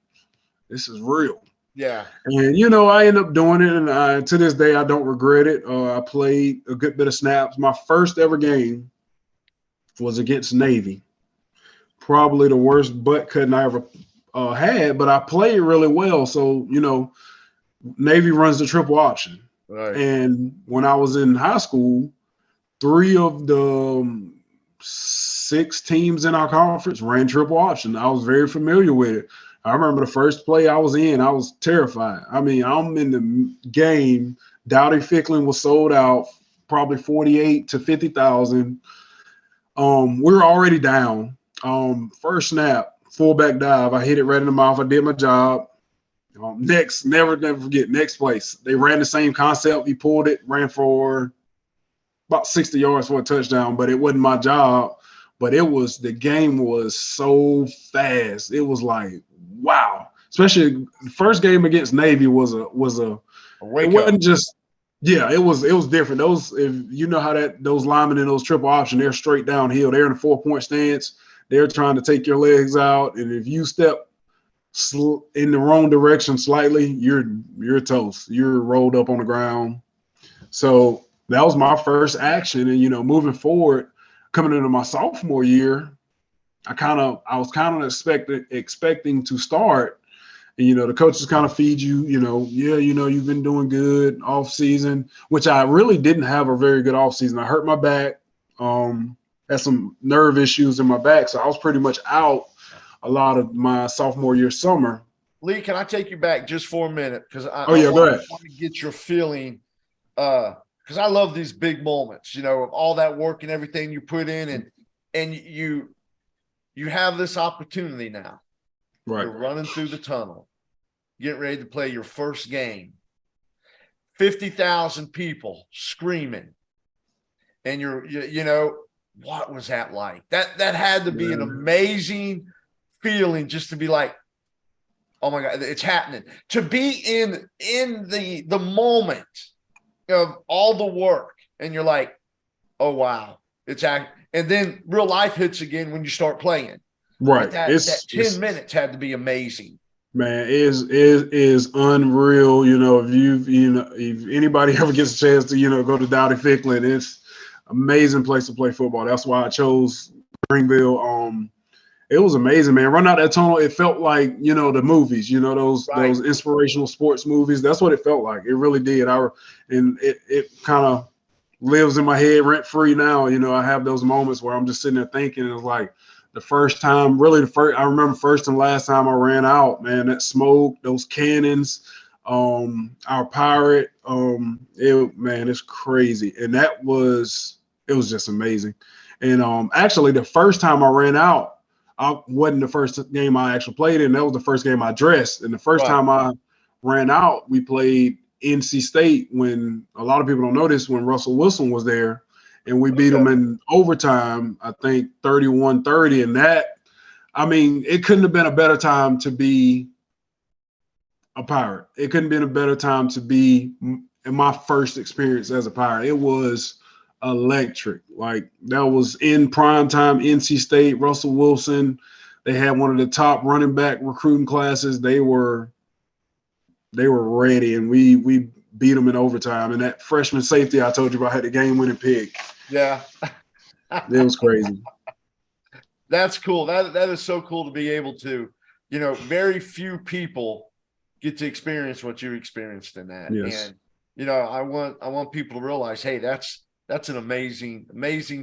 this is real. Yeah. And I ended up doing it, and to this day I don't regret it. I played a good bit of snaps. My first ever game was against Navy. Probably the worst butt cutting I ever had, but I played really well. So, Navy runs the triple option. Right. And when I was in high school, 3 of the 6 teams in our conference ran triple option. I was very familiar with it. I remember the first play I was in, I was terrified. I mean, I'm in the game. Dowdy Ficklin was sold out, probably 48 to 50,000. We were already down. First snap, fullback dive. I hit it right in the mouth. I did my job. Next, never forget, next place. They ran the same concept. He pulled it, ran for about 60 yards for a touchdown, but it wasn't my job. But the game was so fast. It was like, wow. Especially the first game against Navy was a it wasn't just, yeah, it was different. Those, if you know how those linemen in those triple option, they're straight downhill. They're in a 4-point stance. They're trying to take your legs out. And if you step in the wrong direction slightly, you're toast. You're rolled up on the ground. So that was my first action. And, moving forward, coming into my sophomore year, I was kind of expecting to start. And, the coaches kind of feed you, you've been doing good off season, which I really didn't have a very good off season. I hurt my back, had some nerve issues in my back. So I was pretty much out a lot of my sophomore year summer. Lee, can I take you back just for a minute? Because I want to get your feeling. Because I love these big moments, of all that work and everything you put in, and you have this opportunity now. Right. You're running through the tunnel, getting ready to play your first game. 50,000 people screaming, and what was that like? That had to be an amazing feeling, just to be like, oh my God, it's happening. To be in the moment of all the work, and you're like, oh wow, and then real life hits again when you start playing. Right. That 10 minutes had to be amazing. Man, it is unreal. If anybody ever gets a chance to, go to Dowdy Ficklin, it's amazing place to play football. That's why I chose Greenville. It was amazing, man. Run out that tunnel, it felt like, the movies, those inspirational sports movies. That's what it felt like. It really did. And it kind of lives in my head rent free now. I have those moments where I'm just sitting there thinking, it's like the first time, I remember first and last time I ran out, man, that smoke, those cannons, our pirate, it's crazy. And it was just amazing. And actually the first time I ran out, I wasn't the first game I actually played in. That was the first game I dressed. And the first time I ran out, we played NC State, when a lot of people don't know this, when Russell Wilson was there, and we beat them in overtime, I think 31-30. And it couldn't have been a better time to be a Pirate. It couldn't have been a better time to be in my first experience as a Pirate. It was electric. Like, that was in prime time, NC State, Russell Wilson, They had one of the top running back recruiting classes. They were ready, and we beat them in overtime. And that freshman safety I told you about had the game-winning pick. Yeah. It was crazy. That's cool. That is so cool to be able to, very few people get to experience what you experienced in that. Yes. And I want people to realize, hey, that's an amazing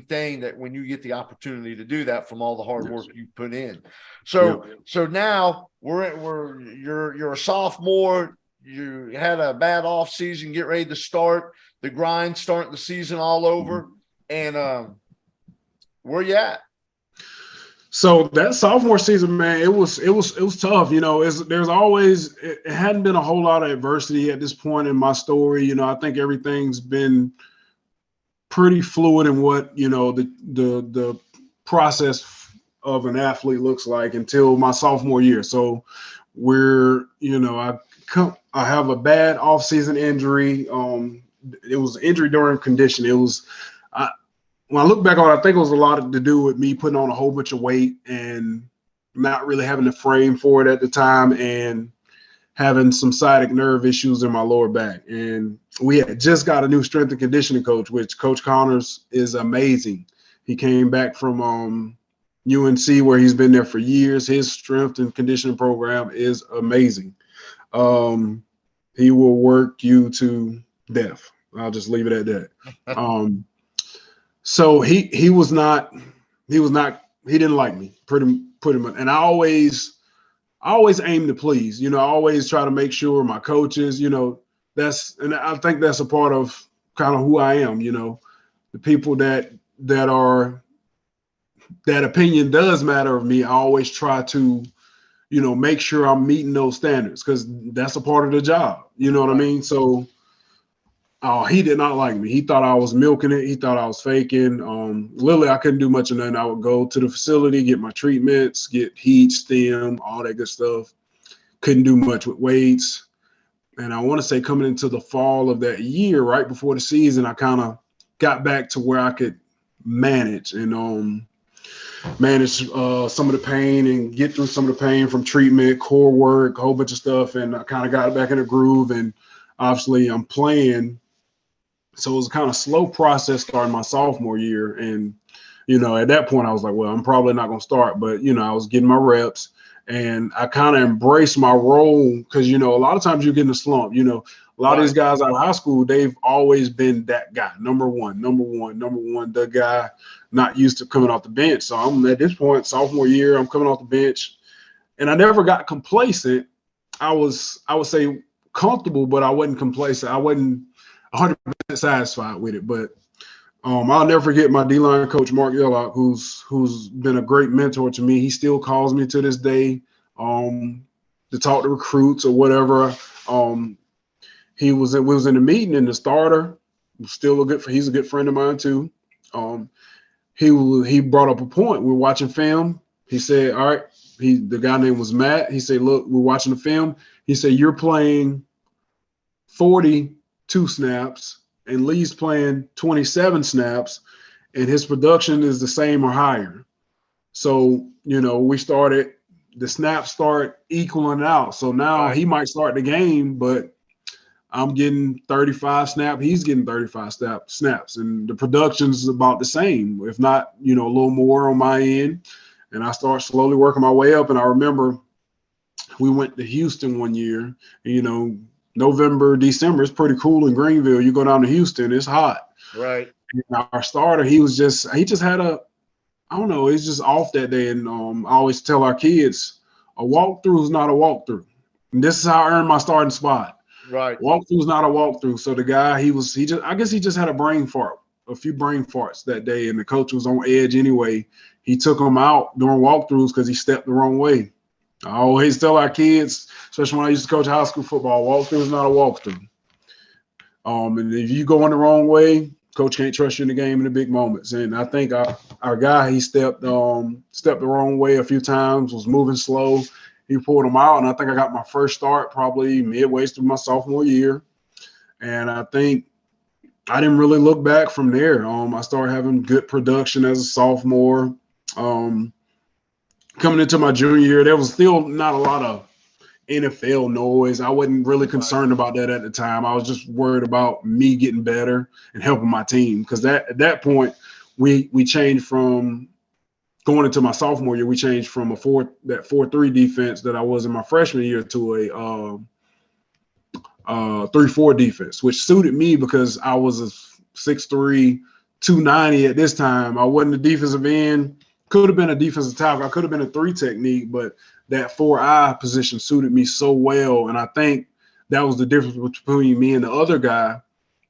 thing that when you get the opportunity to do that from all the hard work you put in. So now you're a sophomore. You had a bad off season, get ready to start the grind, starting the season all over. And where you at? So that sophomore season, man, it was tough. It hadn't been a whole lot of adversity at this point in my story. I think everything's been pretty fluid in what the process of an athlete looks like until my sophomore year. So I have a bad off-season injury. It was an injury during conditioning. It was when I look back on it, I think it was a lot to do with me putting on a whole bunch of weight and not really having the frame for it at the time, and having some sciatic nerve issues in my lower back. And we had just got a new strength and conditioning coach, which Coach Connors is amazing. He came back from UNC, where he's been there for years. His strength and conditioning program is amazing. He will work you to death. I'll just leave it at that. So he didn't like me pretty much. And I always aim to please, I always try to make sure my coaches, and I think that's a part of kind of who I am, the people that opinion does matter of me. I always try to, make sure I'm meeting those standards, because that's a part of the job. You know what I mean? So he did not like me. He thought I was milking it. He thought I was faking. Literally, I couldn't do much of nothing. I would go to the facility, get my treatments, get heat, stim, all that good stuff. Couldn't do much with weights. And I want to say coming into the fall of that year, right before the season, I kind of got back to where I could manage and manage some of the pain and get through some of the pain from treatment, core work, a whole bunch of stuff. And I kind of got back in a groove. And obviously I'm playing. So it was a kind of slow process starting my sophomore year. And, at that point I was like, well, I'm probably not going to start, but, I was getting my reps, and I kind of embraced my role, because, a lot of times you get in a slump, a lot of these guys out of high school, they've always been that guy, number one, the guy not used to coming off the bench. So I'm at this point, sophomore year, I'm coming off the bench, and I never got complacent. I would say comfortable, but I wasn't complacent. I wasn't 100% satisfied with it. But I'll never forget my D-line coach, Mark Yellock, who's been a great mentor to me. He still calls me to this day to talk to recruits or whatever. We was in a meeting, and the starter was still he's a good friend of mine too. He brought up a point. We're watching film. He said, all right, the guy name was Matt. He said, look, we're watching the film. He said, you're playing 42 snaps, and Lee's playing 27 snaps, and his production is the same or higher. So, the snaps start equaling out. So now he might start the game, but I'm getting 35 snaps. He's getting 35 snaps, and the production's about the same, if not, a little more on my end. And I start slowly working my way up. And I remember we went to Houston one year, November, December, it's pretty cool in Greenville. You go down to Houston, it's hot. Right. And our starter, he just had he's just off that day. And I always tell our kids, a walkthrough is not a walkthrough. And this is how I earned my starting spot. Right. Walkthrough is not a walkthrough. So the guy, I guess he just had a few brain farts that day. And the coach was on edge anyway. He took him out during walkthroughs because he stepped the wrong way. I always tell our kids, especially when I used to coach high school football, walkthrough is not a walkthrough. And if you go in the wrong way, coach can't trust you in the game in the big moments. And I think our guy, he stepped the wrong way a few times, was moving slow. He pulled him out, and I think I got my first start probably midway through my sophomore year. And I think I didn't really look back from there. I started having good production as a sophomore. coming into my junior year, there was still not a lot of NFL noise. I wasn't really concerned about that at the time. I was just worried about me getting better and helping my team, because at that point we changed from going into my sophomore year. We changed from a 4-3 defense that I was in my freshman year to a 3-4 defense, which suited me because I was a 6'3", 290 at this time. I wasn't a defensive end. Could have been a defensive tackle. I could have been a 3 technique, but that 4-eye position suited me so well. And I think that was the difference between me and the other guy.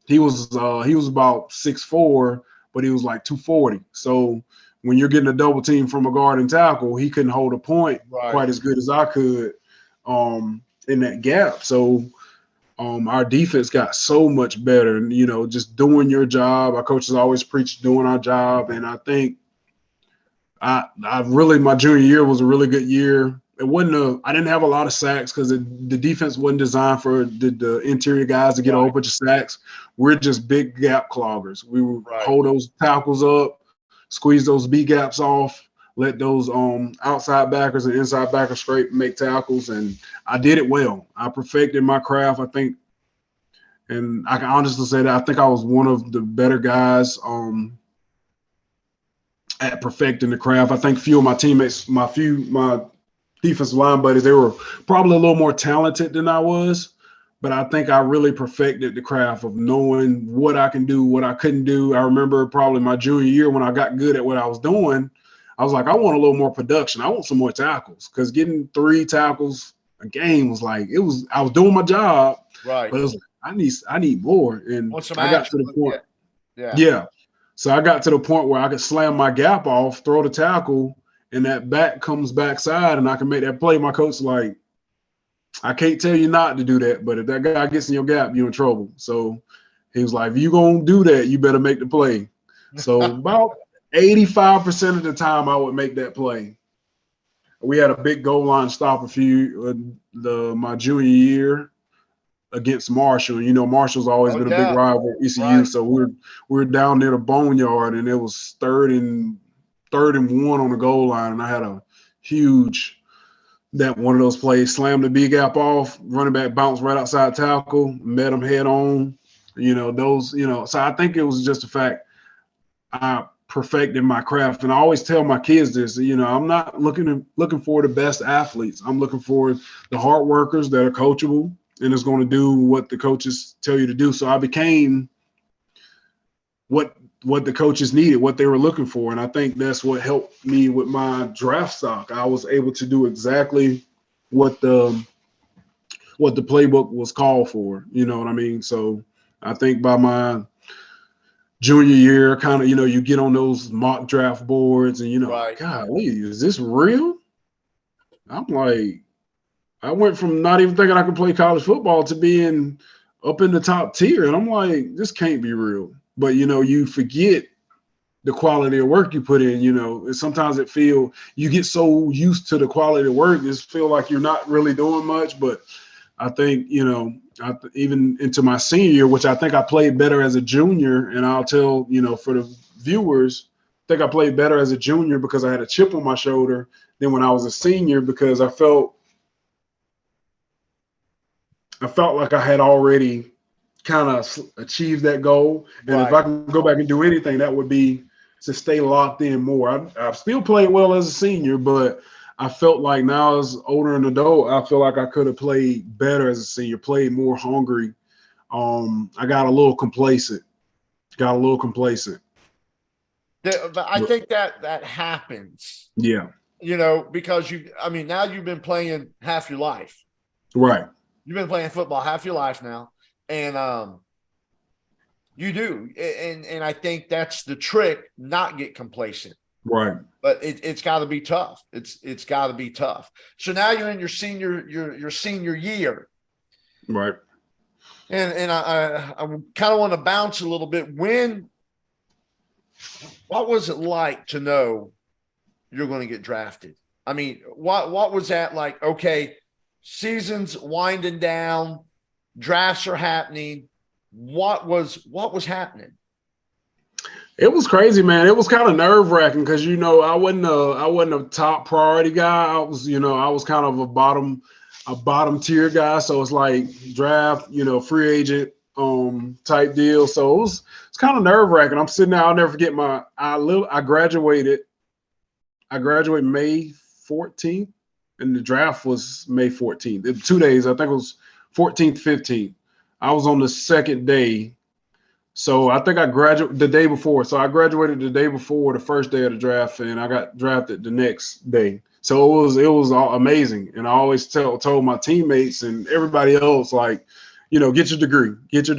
He was about 6'4", but he was like 240. So when you're getting a double team from a guard and tackle, he couldn't hold a point quite as good as I could in that gap. So our defense got so much better, and just doing your job. Our coaches always preach doing our job, and I think I really, my junior year was a really good year. It wasn't I didn't have a lot of sacks because the defense wasn't designed for the interior guys to get a whole bunch of sacks. We're just big gap cloggers. We would hold those tackles up, squeeze those B gaps off, let those outside backers and inside backers straight make tackles, and I did it well. I perfected my craft, I think, and I can honestly say that I think I was one of the better guys at perfecting the craft. I think few of my teammates, my defensive line buddies, they were probably a little more talented than I was, but I think I really perfected the craft of knowing what I can do, what I couldn't do. I remember probably my junior year when I got good at what I was doing, I was like, I want a little more production. I want some more tackles, because getting 3 tackles a game was like, I was doing my job, but it was like, I need more. And I got to the point. Yeah. So I got to the point where I could slam my gap off, throw the tackle, and that back comes backside, and I can make that play. My coach like, I can't tell you not to do that, but if that guy gets in your gap, you're in trouble. So he was like, if you're going to do that, you better make the play. So about 85% of the time I would make that play. We had a big goal line stop my junior year against Marshall. Marshall's always been a big rival at ECU. So we're down near the boneyard, and it was third and 1 on the goal line, and I had a huge one of those plays, slammed the B gap off, running back bounced right outside tackle, met him head on. So I think it was just the fact I perfected my craft. And I always tell my kids this, I'm not looking for the best athletes. I'm looking for the hard workers that are coachable and is going to do what the coaches tell you to do. So I became what the coaches needed, what they were looking for. And I think that's what helped me with my draft stock. I was able to do exactly what the playbook was called for. You know what I mean? So I think by my junior year, kind of, you get on those mock draft boards and, golly, is this real? I'm like, I went from not even thinking I could play college football to being up in the top tier. And I'm like, this can't be real. But, you forget the quality of work you put in, and sometimes you get so used to the quality of work, it feel like you're not really doing much. But I think, even into my senior year, which I think I played better as a junior, and I'll tell, for the viewers, I think I played better as a junior because I had a chip on my shoulder than when I was a senior, because I felt like I had already kind of achieved that goal. And if I can go back and do anything, that would be to stay locked in more. I've still played well as a senior, but I felt like now as older and adult, I feel like I could have played better as a senior, played more hungry. I got a little complacent. But I think that happens. Yeah. Because now you've been playing half your life. Right. You've been playing football half your life now. And you do. And I think that's the trick, not get complacent. Right. But it's got to be tough. It's got to be tough. So now you're in your senior year. Right. And I kind of want to bounce a little bit. What was it like to know you're going to get drafted? I mean, what was that like? Okay, season's winding down, drafts are happening. What was happening? It was crazy, man. It was kind of nerve wracking because I wasn't a top priority guy. I was kind of a bottom tier guy. So it's like draft, free agent type deal. So it's kind of nerve wracking. I'm sitting there. I'll never forget I graduated. I graduated May 14th, and the draft was May 14th. 2 days. I think it was 14th, 15th. I was on the second day. So I think I graduated the day before. So I graduated the day before the first day of the draft, and I got drafted the next day. So it was all amazing. And I always told my teammates and everybody else, like, get your degree, because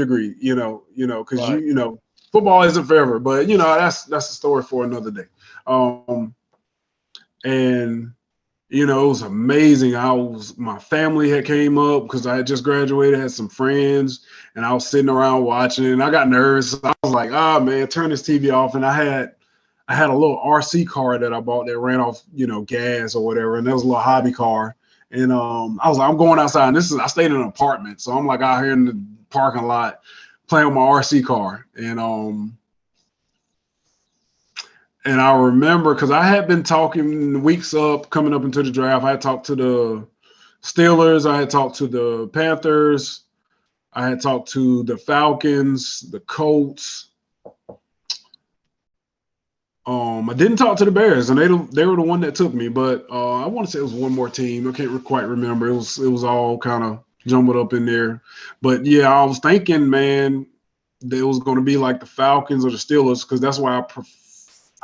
Right. football isn't forever. But that's a story for another day. And it was amazing. My family had came up because I had just graduated, had some friends, and I was sitting around watching, and I got nervous. I was like, man, turn this TV off. And I had a little RC car that I bought that ran off, gas or whatever, and that was a little hobby car. And I was like, I'm going outside. And I stayed in an apartment, so I'm like out here in the parking lot playing with my RC car. And I remember because I had been talking weeks up, coming up into the draft. I had talked to the Steelers. I had talked to the Panthers. I had talked to the Falcons, the Colts. I didn't talk to the Bears, and they were the one that took me. But I want to say it was one more team. I can't quite remember. It was all kind of jumbled up in there. But yeah, I was thinking, man, that it was going to be like the Falcons or the Steelers because that's why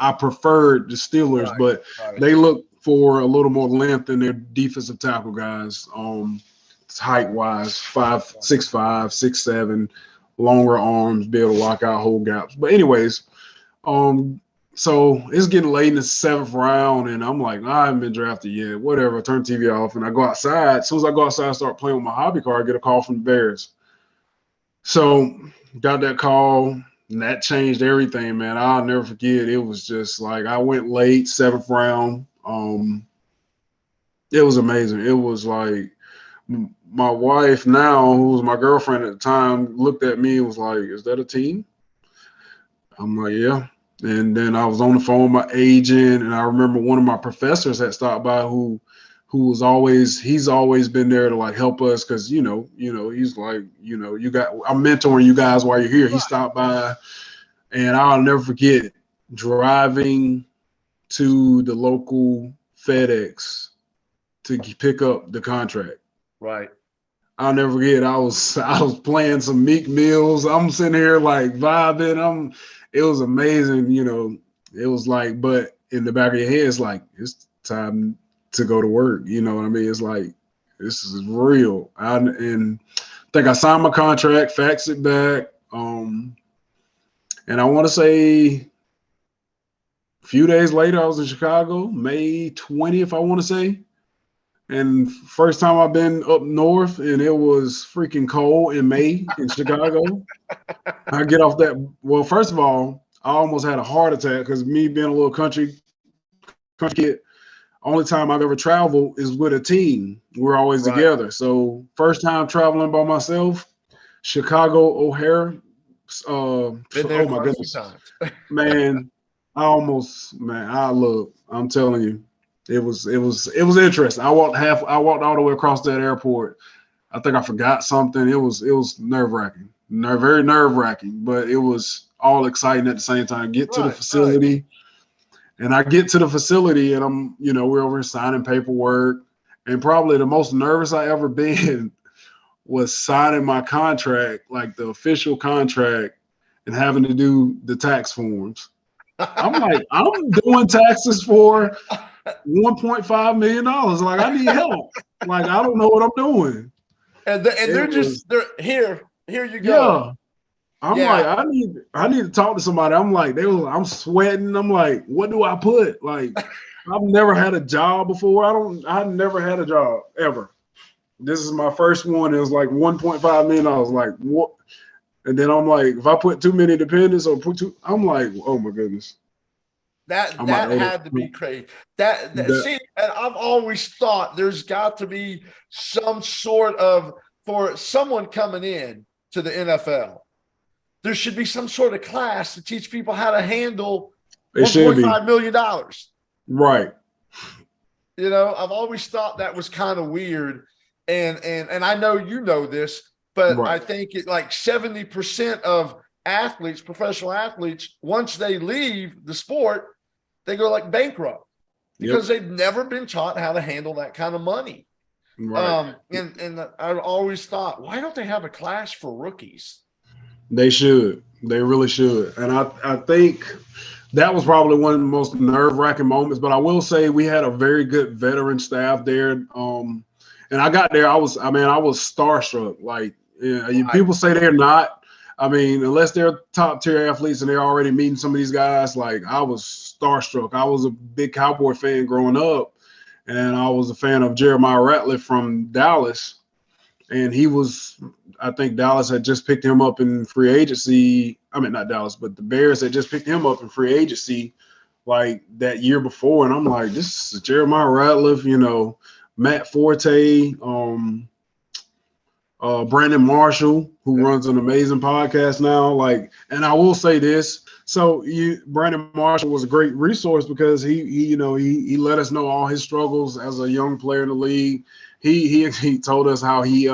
I preferred the Steelers, Right. but Right. they look for a little more length in their defensive tackle guys. Height wise, 5'6", 6'7", longer arms, be able to lock out hole gaps. But anyways, so it's getting late in the 7th round, and I'm like, I haven't been drafted yet. Whatever. I turn TV off, and I go outside. As soon as I go outside, I start playing with my hobby car. I get a call from the Bears. So got that call. And that changed everything, man. I'll never forget. It was just like I went late, 7th round. It was amazing. It was like my wife now, who was my girlfriend at the time, looked at me and was like, "Is that a team?" I'm like, "Yeah." And then I was on the phone with my agent, and I remember one of my professors had stopped by he's always been there to like help us because he's like, I'm mentoring you guys while you're here. He stopped by. And I'll never forget driving to the local FedEx to pick up the contract. Right. I'll never forget. I was playing some Meek Mills. I'm sitting here like vibing. It was amazing. It was like, but in the back of your head, it's like it's time to go to work. You know what I mean? It's like this is real. And I think I signed my contract, faxed it back. And I want to say a few days later, I was in Chicago, May 20th, I want to say. And first time I've been up north, and it was freaking cold in May in Chicago. I get off that. Well, first of all, I almost had a heart attack because me being a little country kid, only time I've ever traveled is with a team. We're always Right. together. So first time traveling by myself, Chicago O'Hare. Been there Oh my quite a few goodness. times. Man, I'm telling you, it was interesting. I walked all the way across that airport. I think I forgot something. It was nerve-wracking. Very nerve-wracking, but it was all exciting at the same time. Get to the Right. Right. facility, and I get to the facility, and we're over signing paperwork, and probably the most nervous I ever been was signing my contract, like the official contract, and having to do the tax forms. I'm like, I'm doing taxes for $1.5 million. Like, I need help. Like, I don't know what I'm doing. And they're here. Here you go. Yeah. I'm like, Yeah. I need to talk to somebody. I'm like, I'm sweating. I'm like, what do I put? Like, I've never had a job before. I've never had a job ever. This is my first one. It was like $1.5 million. I was like, what? And then I'm like, if I put too many dependents or I'm like, oh my goodness. That I'm like, had to be crazy. that See, and I've always thought there's got to be some sort of for someone coming in to the NFL. there should be some sort of class to teach people how to handle It should be. $1.5 million. Right. You know, I've always thought that was kind of weird. And I know you know this, but Right. I think it like 70% of athletes, professional athletes, once they leave the sport, they go like bankrupt because they've never been taught how to handle that kind of money. Right. And I always thought, why don't they have a class for rookies? They should. They really should. And I think that was probably one of the most nerve-wracking moments. But I will say we had a very good veteran staff there. And I got there, I was starstruck. Like, people say they're not. I mean, unless they're top-tier athletes and they're already meeting some of these guys, like I was starstruck. I was a big Cowboy fan growing up, and I was a fan of Jeremiah Ratliff from Dallas. And I think Dallas had just picked him up in free agency. I mean, not Dallas, but the Bears had just picked him up in free agency like that year before. And I'm like, this is Jeremiah Ratliff, Matt Forte, Brandon Marshall, who runs an amazing podcast now. Like, and I will say this. So Brandon Marshall was a great resource because he let us know all his struggles as a young player in the league. He told us how he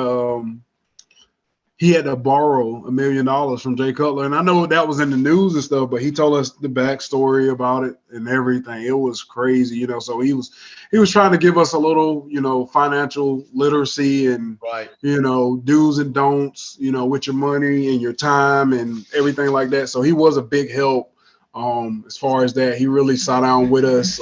had to borrow $1 million from Jay Cutler. And I know that was in the news and stuff, but he told us the backstory about it and everything. It was crazy, so he was trying to give us a little, financial literacy and, do's and don'ts, with your money and your time and everything like that. So he was a big help as far as that. He really sat down with us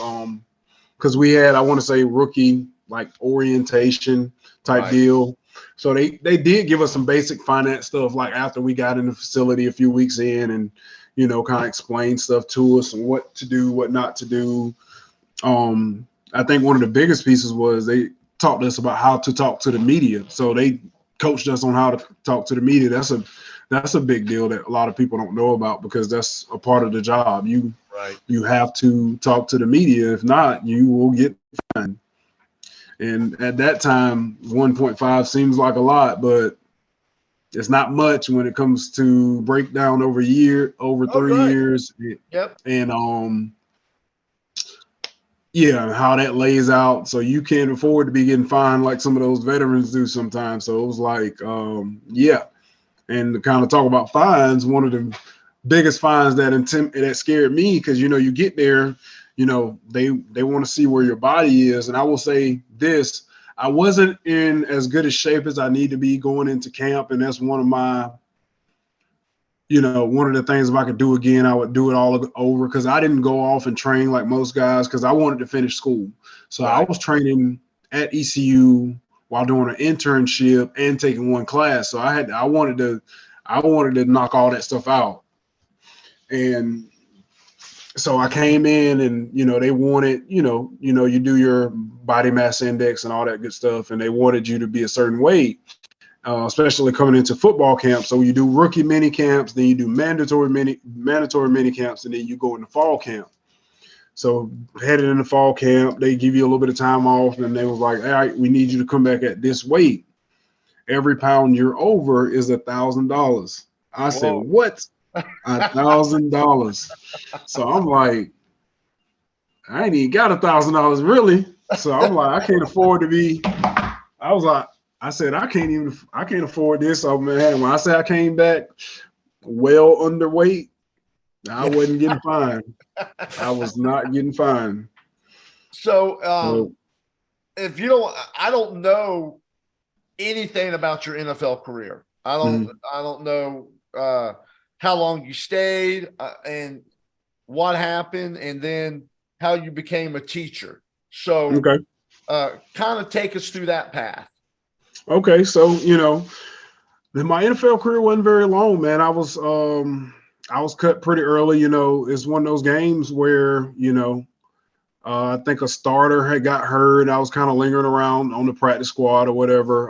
because we had, I want to say, rookie like orientation type deal. So they did give us some basic finance stuff like after we got in the facility a few weeks in and, kind of explain stuff to us and what to do, what not to do. I think one of the biggest pieces was they taught us about how to talk to the media. So they coached us on how to talk to the media. That's a big deal that a lot of people don't know about because that's a part of the job. You have to talk to the media. If not, you will get fined. And at that time, 1.5 seems like a lot, but it's not much when it comes to breakdown over 3 years. Yep. And how that lays out. So you can't afford to be getting fined like some of those veterans do sometimes. So it was like, And to kind of talk about fines, one of the biggest fines that scared me because you get there. They want to see where your body is. And I will say this, I wasn't in as good a shape as I need to be going into camp. And that's one of my, one of the things if I could do again, I would do it all over because I didn't go off and train like most guys because I wanted to finish school. So I was training at ECU while doing an internship and taking one class. So I wanted to knock all that stuff out. And so I came in and, they wanted, you do your body mass index and all that good stuff. And they wanted you to be a certain weight, especially coming into football camp. So you do rookie mini camps, then you do mandatory mini camps, and then you go into fall camp. So headed into fall camp, they give you a little bit of time off and they was like, all right, we need you to come back at this weight. Every pound you're over is $1,000. I said, what? $1,000. So I'm like, I ain't even got $1,000 really. So I'm like, I can't afford to be. I said, I can't afford this. So man, when I say I came back well underweight, I wasn't getting fined. I was not getting fined. So if you don't, I don't know anything about your NFL career. I don't know how long you stayed and what happened, and then how you became a teacher. So kind of take us through that path. Okay. So, my NFL career wasn't very long, man. I was cut pretty early. It's one of those games where, I think a starter had got hurt. I was kind of lingering around on the practice squad or whatever,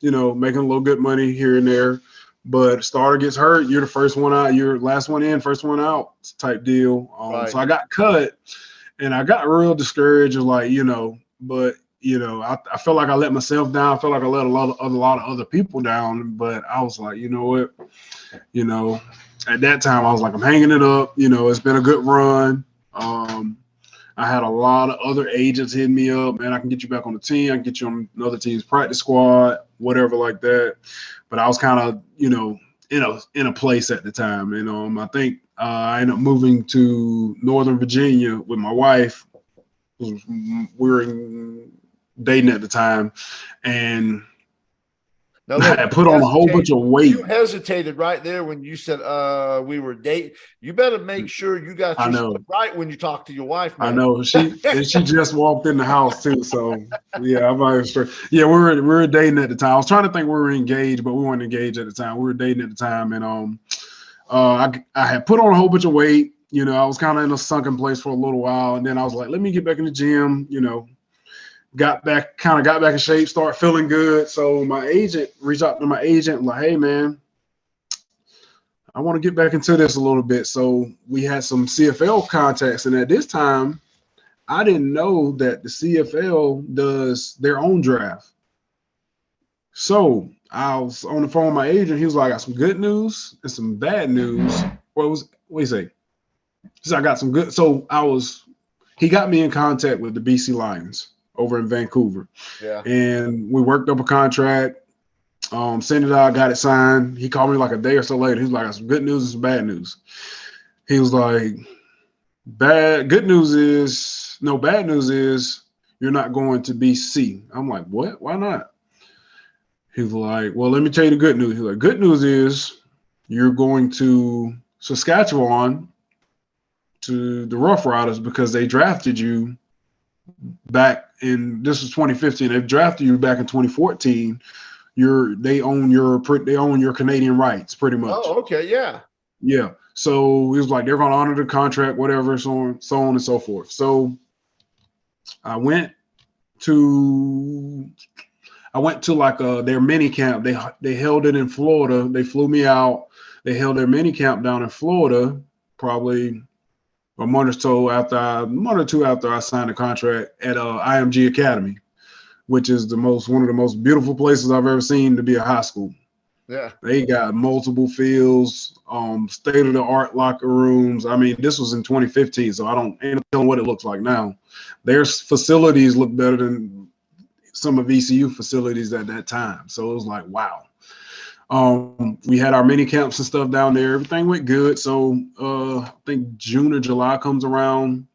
making a little good money here and there. But starter gets hurt, you're the first one out, you're last one in, first one out type deal. So I got cut and I got real discouraged, but I felt like I let myself down. I felt like I let a lot of other people down. But I was like, you know what? At that time, I was like, I'm hanging it up. It's been a good run. I had a lot of other agents hitting me up, man. I can get you back on the team. I can get you on another team's practice squad, whatever like that. But I was kind of, in a place at the time. And I think I ended up moving to Northern Virginia with my wife. We were dating at the time, and Now, I look, had put on a whole bunch of weight. You hesitated right there when you said we were dating. You better make sure you got your stuff right when you talk to your wife, man. I know she just walked in the house too. So yeah, I'm not sure. Yeah, we were dating at the time. I was trying to think we were engaged, but we weren't engaged at the time. We were dating at the time, and I had put on a whole bunch of weight. I was kind of in a sunken place for a little while, and then I was like, let me get back in the gym. Got back in shape, start feeling good. So my agent reached out to my agent, like, hey man, I want to get back into this a little bit. So we had some CFL contacts, and at this time, I didn't know that the CFL does their own draft. So I was on the phone with my agent. He was like, I got some good news and some bad news. What do you say? So I got some good. So he got me in contact with the BC Lions over in Vancouver. Yeah. And we worked up a contract. Sent it out, got it signed. He called me like a day or so later. He was like, I got some good news and some bad news. He was like, bad news is you're not going to BC. I'm like, what? Why not? He's like, well, let me tell you the good news. He's like, good news is you're going to Saskatchewan to the Rough Riders because they drafted you back in, this was 2015. They drafted you back in 2014. They own your Canadian rights pretty much. Oh, okay, yeah. Yeah. So he was like, they're gonna honor the contract, whatever, so on and so forth. So I went to like their mini camp. They held it in Florida. They flew me out. They held their mini camp down in Florida, probably a month or two after I signed the contract at IMG Academy, which is one of the most beautiful places I've ever seen to be a high school. Yeah. They got multiple fields, state-of-the-art locker rooms. I mean, this was in 2015, so I ain't telling what it looks like now. Their facilities look better than some of ECU facilities at that time. So it was like, wow. We had our mini camps and stuff down there. Everything went good. So I think June or July comes around,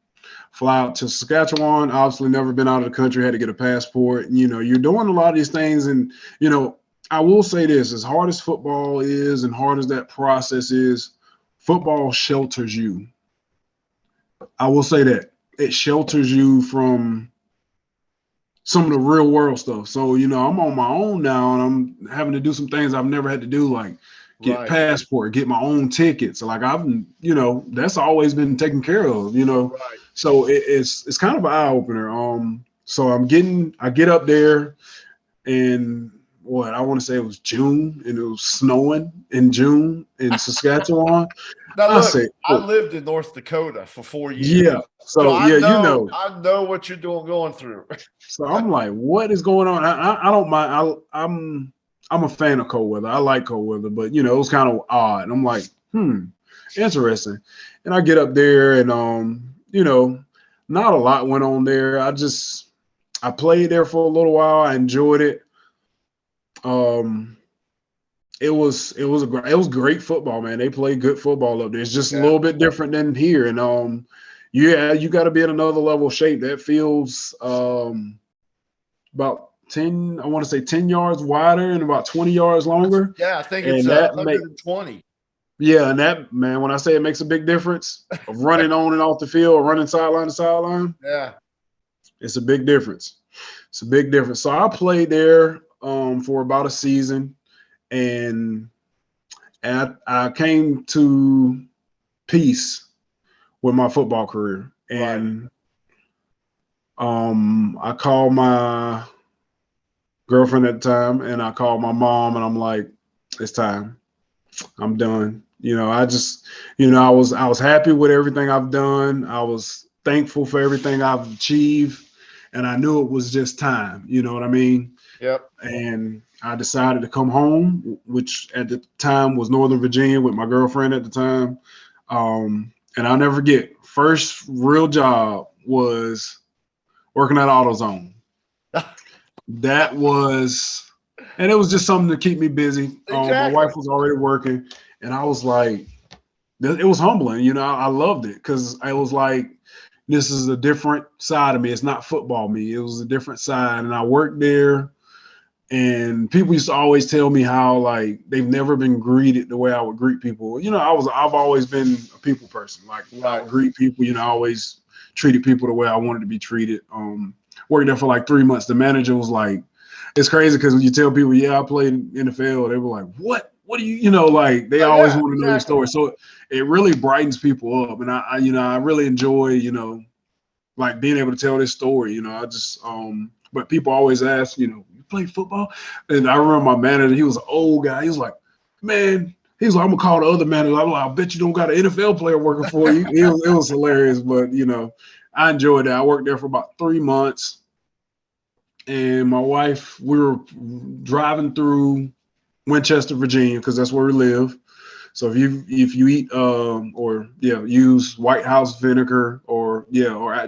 fly out to Saskatchewan. Obviously never been out of the country, had to get a passport. You're doing a lot of these things. And, I will say this, as hard as football is and hard as that process is, football shelters you. I will say that. It shelters you from some of the real world stuff. So, I'm on my own now and I'm having to do some things I've never had to do, like get passport, get my own tickets. Like that's always been taken care of, Right. So it's kind of an eye opener. So I get up there and I want to say it was June and it was snowing in June in Saskatchewan. Now look, I lived in North Dakota for 4 years. Yeah. So I know what you're going through. So I'm like, what is going on? I don't mind. I'm a fan of cold weather. I like cold weather, but it was kind of odd. And I'm like, interesting. And I get up there and not a lot went on there. I played there for a little while. I enjoyed it. It was great football, man. They play good football up there. It's just a little bit different than here. And you got to be at another level of shape. That feels about 10 yards wider and about 20 yards longer. Yeah, I think it's 120. Yeah, and that, man, when I say it makes a big difference of running on and off the field or running sideline to sideline, yeah, it's a big difference. It's a big difference. So I played there for about a season, and I came to peace with my football career. And I called my girlfriend at the time, and I called my mom, and I'm like, it's time. I'm done. I was happy with everything I've done. I was thankful for everything I've achieved. and I knew it was just time. You know what I mean? Yep. And I decided to come home, which at the time was Northern Virginia with my girlfriend at the time. And I'll never forget, first real job was working at AutoZone. That was, and it was just something to keep me busy. My Exactly. wife was already working, and I was like, it was humbling. You know, I loved it because I was like, this is a different side of me. It's not football me. It was a different side, and I worked there. And people used to always tell me how like they've never been greeted the way I would greet people. You know, I've always been a people person. Like I Right. would greet people. You know, I always treated people the way I wanted to be treated. Worked there for like 3 months. The manager was like, it's crazy because when you tell people, yeah, I played in the NFL, they were like, what? What do you know? Like they Oh, always yeah, want to know your exactly. story. So it really brightens people up, and I really enjoy like being able to tell this story. I just but people always ask, you play football? And I remember my manager, he was an old guy. He was like, man, he was like, I'm gonna call the other manager. I'm like, I bet you don't got an NFL player working for you. It was hilarious, but I enjoyed that. I worked there for about 3 months. And my wife, we were driving through Winchester, Virginia, because that's where we live. So if you eat or use White House vinegar or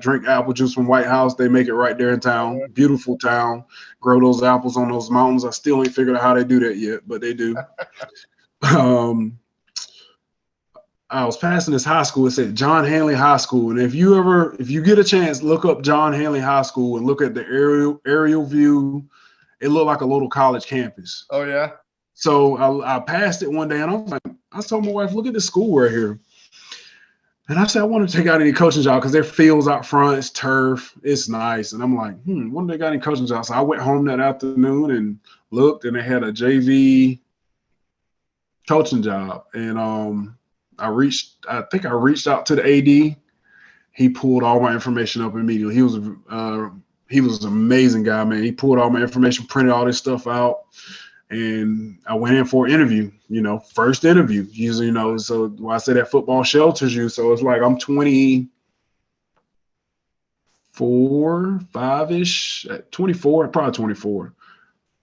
drink apple juice from White House, they make it right there in town. Beautiful town. Grow those apples on those mountains. I still ain't figured out how they do that yet, but they do. I was passing this high school. It said John Hanley High School, and if you get a chance, look up John Hanley High School and look at the aerial view. It looked like a little college campus. Oh, yeah. So I passed it one day, and I told my wife, look at the school right here. And I said, I want to take out any coaching job because there are fields out front, it's turf, it's nice. And I'm like, wonder if they got any coaching jobs. So I went home that afternoon and looked, and they had a JV coaching job. And I think I reached out to the AD. He pulled all my information up immediately. He was an amazing guy, man. He pulled all my information, printed all this stuff out. And I went in for an interview, first interview. Usually, so when I say that football shelters you, so it's like I'm 24, 5-ish, 24, probably 24.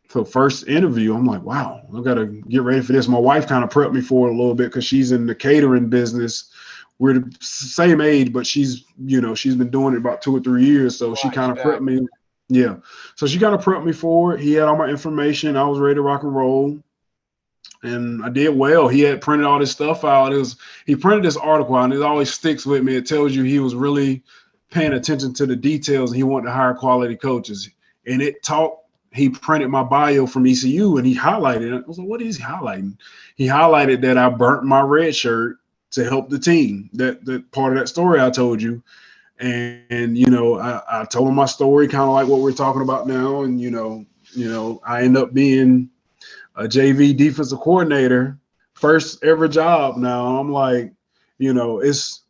So first interview, I'm like, wow, I got to get ready for this. My wife kind of prepped me for it a little bit because she's in the catering business. We're the same age, but she's been doing it about 2 or 3 years. So she kind of prepped me. Yeah. So she kind of prepped me for it. He had all my information. I was ready to rock and roll. And I did well. He had printed all this stuff out. He printed this article out, and it always sticks with me. It tells you he was really paying attention to the details, and he wanted to hire quality coaches. And he printed my bio from ECU, and he highlighted it. I was like, what is he highlighting? He highlighted that I burnt my red shirt to help the team. That part of that story I told you. And I told him my story, kind of like what we're talking about now. And I end up being a JV defensive coordinator, first ever job. Now I'm like, it's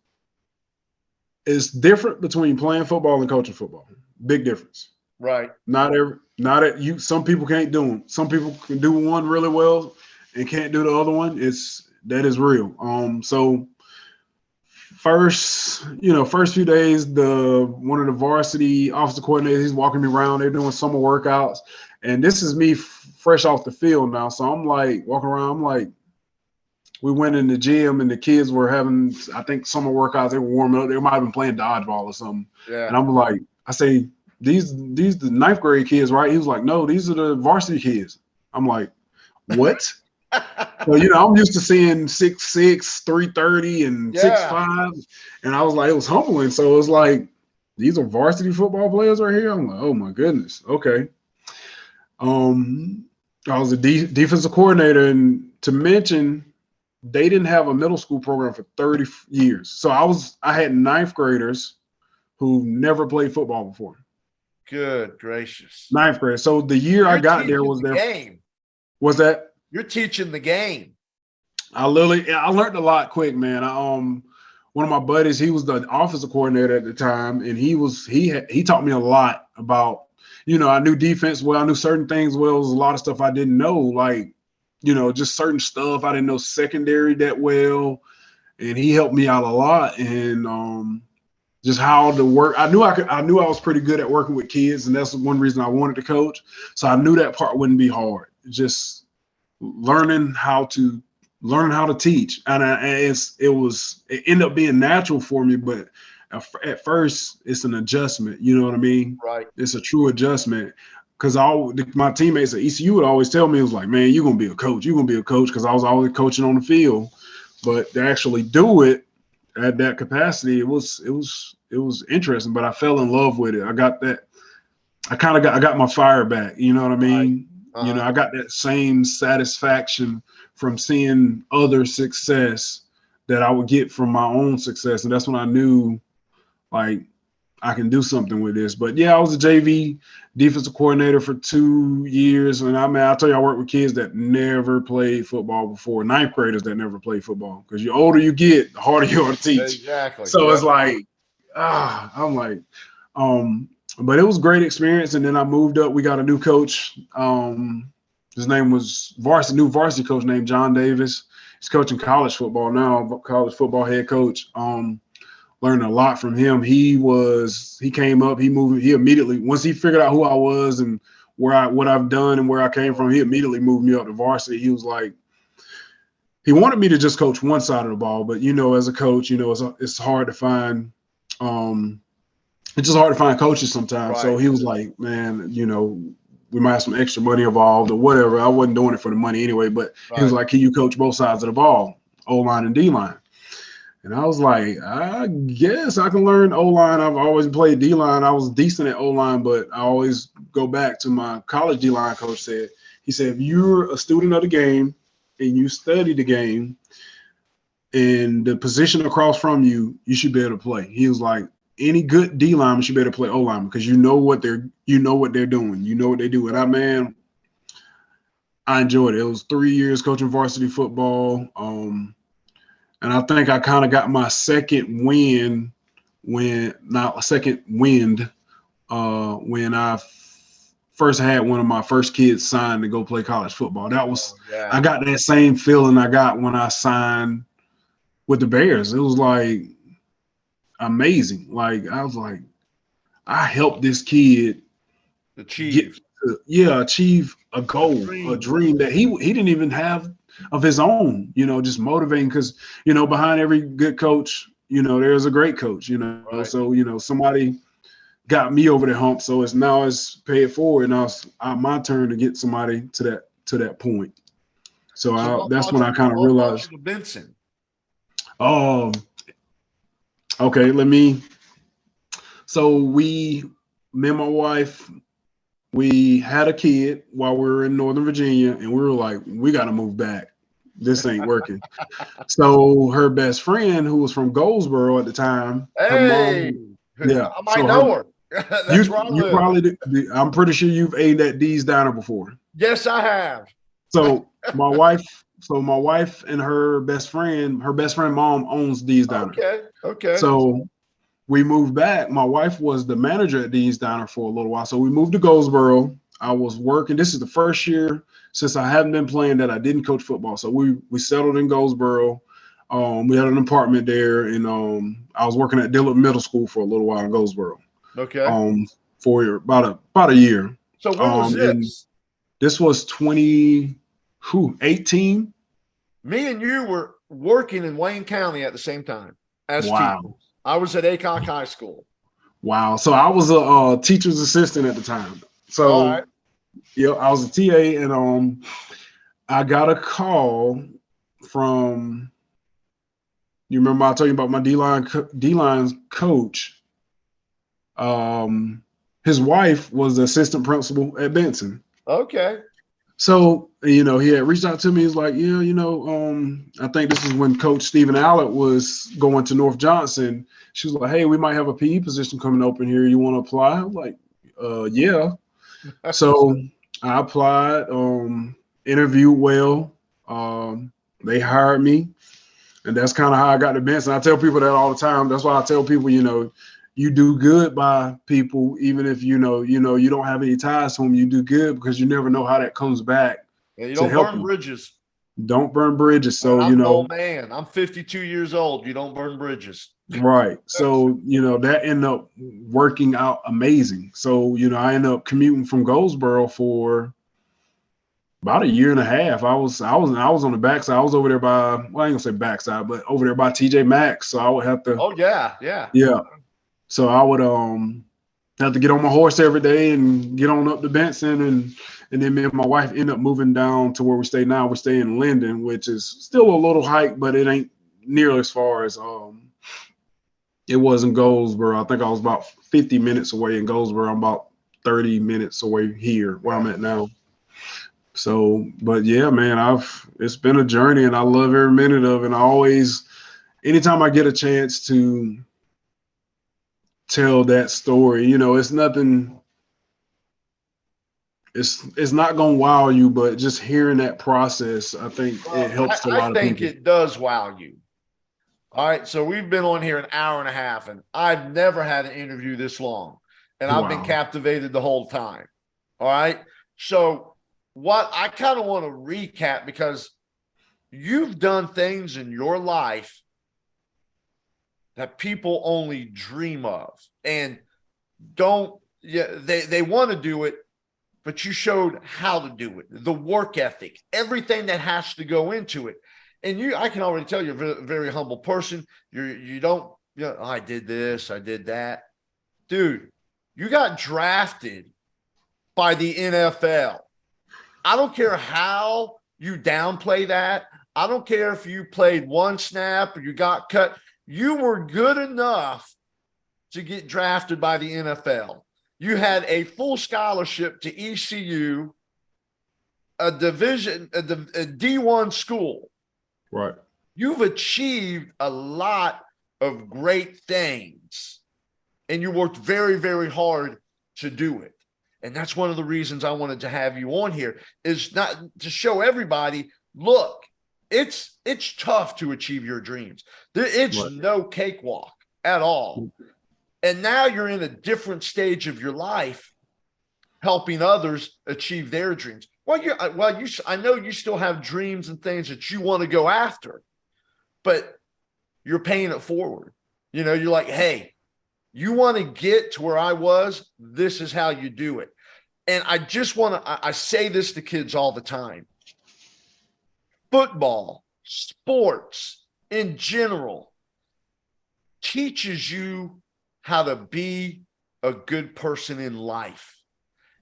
different between playing football and coaching football. Big difference. Right. Some people can't do them. Some people can do one really well and can't do the other one. That is real. So first few days, one of the varsity offensive coordinators, he's walking me around. They're doing summer workouts, and this is me fresh off the field now. So I'm like walking around. I'm like, we went in the gym and the kids were having, I think, summer workouts. They were warming up. They might have been playing dodgeball or something. Yeah. And I'm like, I say, these the ninth grade kids, right? He was like, no, these are the varsity kids. I'm like, what? So, I'm used to seeing 6'6", 330 and 6'5", and I was like, it was humbling. So it was like, these are varsity football players right here. I'm like, oh my goodness, okay. I was a defensive coordinator, and to mention, they didn't have a middle school program for 30 years. So I had ninth graders who never played football before. Good gracious. Ninth grade. So the year I got there was their game. Was that? You're teaching the game. I learned a lot quick, man. One of my buddies, he was the offensive coordinator at the time, and he taught me a lot about, I knew defense well, I knew certain things well. There was a lot of stuff I didn't know, like, just certain stuff. I didn't know secondary that well, and he helped me out a lot. And just how to work. I knew I was pretty good at working with kids, and that's one reason I wanted to coach. So I knew that part wouldn't be hard. Just learning how to teach, and it ended up being natural for me. But at first, it's an adjustment. You know what I mean? Right. It's a true adjustment. Because my teammates at ECU would always tell me, it was like, man, you're gonna be a coach. You're gonna be a coach, because I was always coaching on the field. But to actually do it at that capacity, it was interesting. But I fell in love with it. I got my fire back. You know what I mean? Right. You know, I got that same satisfaction from seeing other success that I would get from my own success. And that's when I knew, like, I can do something with this. But yeah, I was a JV defensive coordinator for 2 years. And I'll tell you, I worked with kids that never played football before, ninth graders that never played football. Because the older you get, the harder you are to teach. Exactly. So It's like, I'm like, but it was a great experience. And then I moved up. We got a new coach. His name was new varsity coach named John Davis. He's coaching college football now, college football head coach. Learned a lot from him. He came up, he immediately, once he figured out who I was and what I've done and where I came from, he immediately moved me up to varsity. He was like, he wanted me to just coach one side of the ball, but as a coach, it's hard to find, it's just hard to find coaches sometimes. Right. So he was like, man, we might have some extra money involved or whatever. I wasn't doing it for the money anyway, but He was like, can you coach both sides of the ball, O-line and D-line? And I was like, I guess I can learn O-line. I've always played D-line. I was decent at O-line, but I always go back to my college D-line coach said. He said, if you're a student of the game and you study the game and the position across from you, you should be able to play. He was like, any good D-lineman should be able to play O-lineman because you know what they're doing. You know what they do. And I enjoyed it. It was 3 years coaching varsity football. And I think I kind of got my second wind when I first had one of my first kids signed to go play college football. That was, I got that same feeling I got when I signed with the Bears. It was like amazing. Like, I was like, I helped this kid achieve a goal, a dream that he didn't even have of his own, just motivating, because, behind every good coach, there's a great coach, right. So, somebody got me over the hump. So it's pay it forward. Now it's my turn to get somebody to that point. So that's when I kind of realized. Benson. Okay, so me and my wife, we had a kid while we were in Northern Virginia, and we were like, we got to move back. This ain't working. So her best friend, who was from Goldsboro at the time, her mom, I might know her. That's you probably did. I'm pretty sure you've ate at Dee's Diner before. Yes, I have. So my wife and her best friend mom owns Dee's Diner. Okay. So we moved back. My wife was the manager at Dee's Diner for a little while. So we moved to Goldsboro. I was working. This is the first year since I haven't been playing that I didn't coach football. So we settled in Goldsboro. We had an apartment there, and I was working at Dillard Middle School for a little while in Goldsboro. Okay. For about a year. So when was this? This was 2018. Me and you were working in Wayne County at the same time as wow. teachers. I was at Aycock High School. Wow. So I was a teacher's assistant at the time. So all right. Yeah, I was a TA, and I got a call from. You remember I told you about my D-line coach. His wife was the assistant principal at Benson. Okay. So, he had reached out to me. He's like, I think this is when Coach Stephen Allett was going to North Johnson. She was like, hey, we might have a PE position coming open here. You want to apply? I'm like, yeah. So I applied, interviewed well. They hired me. And that's kind of how I got to Benson. I tell people that all the time. That's why I tell people, you do good by people, even if you don't have any ties to them. You do good because you never know how that comes back. Yeah, you don't burn bridges. Don't burn bridges. So I'm an old man. I'm 52 years old. You don't burn bridges. Right. So, that ended up working out amazing. So, I ended up commuting from Goldsboro for about a year and a half. I was on the backside. I was over there by, well, I ain't gonna say backside, but over there by TJ Maxx. So I would have to, Oh yeah, yeah. yeah. So I would have to get on my horse every day and get on up to Benson, and then me and my wife end up moving down to where we stay now. We stay in Linden, which is still a little hike, but it ain't nearly as far as it was in Goldsboro. I think I was about 50 minutes away in Goldsboro. I'm about 30 minutes away here where I'm at now. So, but yeah, man, it's been a journey and I love every minute of it. And anytime I get a chance to tell that story, it's nothing, it's not going to wow you, but just hearing that process, I think it helps a I lot of think people. it does wow you. All right, so we've been on here an hour and a half, and I've never had an interview this long, and I've been Wow. captivated the whole time. All right, so what I kind of want to recap, because you've done things in your life that people only dream of and don't. Yeah, they want to do it, but you showed how to do it, the work ethic, everything that has to go into it. And I can already tell you're a very, very humble person. You don't, oh, I did this, I did that. Dude, you got drafted by the NFL. I don't care how you downplay that. I don't care if you played one snap or you got cut. You were good enough to get drafted by the NFL. You had a full scholarship to ECU, a D1 school. Right. You've achieved a lot of great things, and you worked very, very hard to do it. And that's one of the reasons I wanted to have you on here, is not to show everybody, look, it's tough to achieve your dreams. It's Right. no cakewalk at all. And now you're in a different stage of your life, helping others achieve their dreams. I know you still have dreams and things that you want to go after, but you're paying it forward. You're like, hey, you want to get to where I was, this is how you do it. And I just want to, I say this to kids all the time. Football, sports in general, teaches you how to be a good person in life,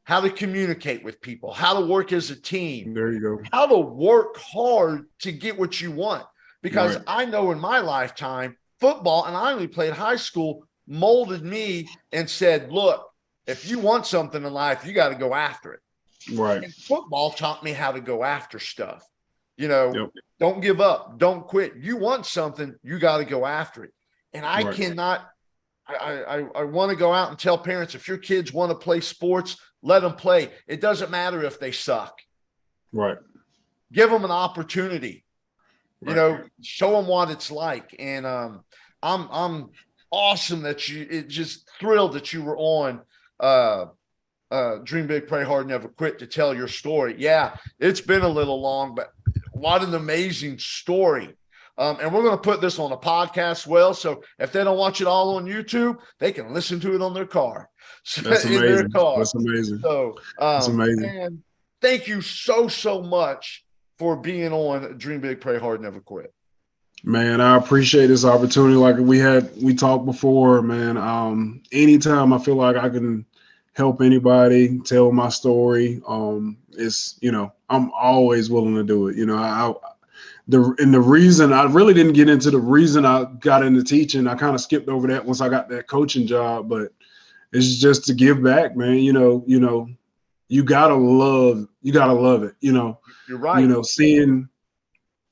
how to communicate with people, how to work as a team. There you go. How to work hard to get what you want. Because Right. I know in my lifetime, football, and I only played high school, molded me and said, look, if you want something in life, you got to go after it. Right. And football taught me how to go after stuff. Yep. Don't give up. Don't quit. You want something, you got to go after it. And I Right. cannot, I want to go out and tell parents, if your kids want to play sports, let them play. It doesn't matter if they suck. Right. Give them an opportunity. Right. Show them what it's like. And I'm awesome that just thrilled that you were on Dream Big, Pray Hard, Never Quit to tell your story. Yeah, it's been a little long, but what an amazing story. And we're going to put this on a podcast well. So if they don't watch it all on YouTube, they can listen to it on their car. That's In their amazing. car. That's amazing. So That's amazing. man, thank you so much for being on Dream Big, Pray Hard, Never Quit. Man, I appreciate this opportunity. Like we talked before, man. Anytime I feel like I can help anybody, tell my story, I'm always willing to do it. The reason I really didn't get into the reason I got into teaching, I kind of skipped over that once I got that coaching job, but it's just to give back, man. You gotta love it. You're right.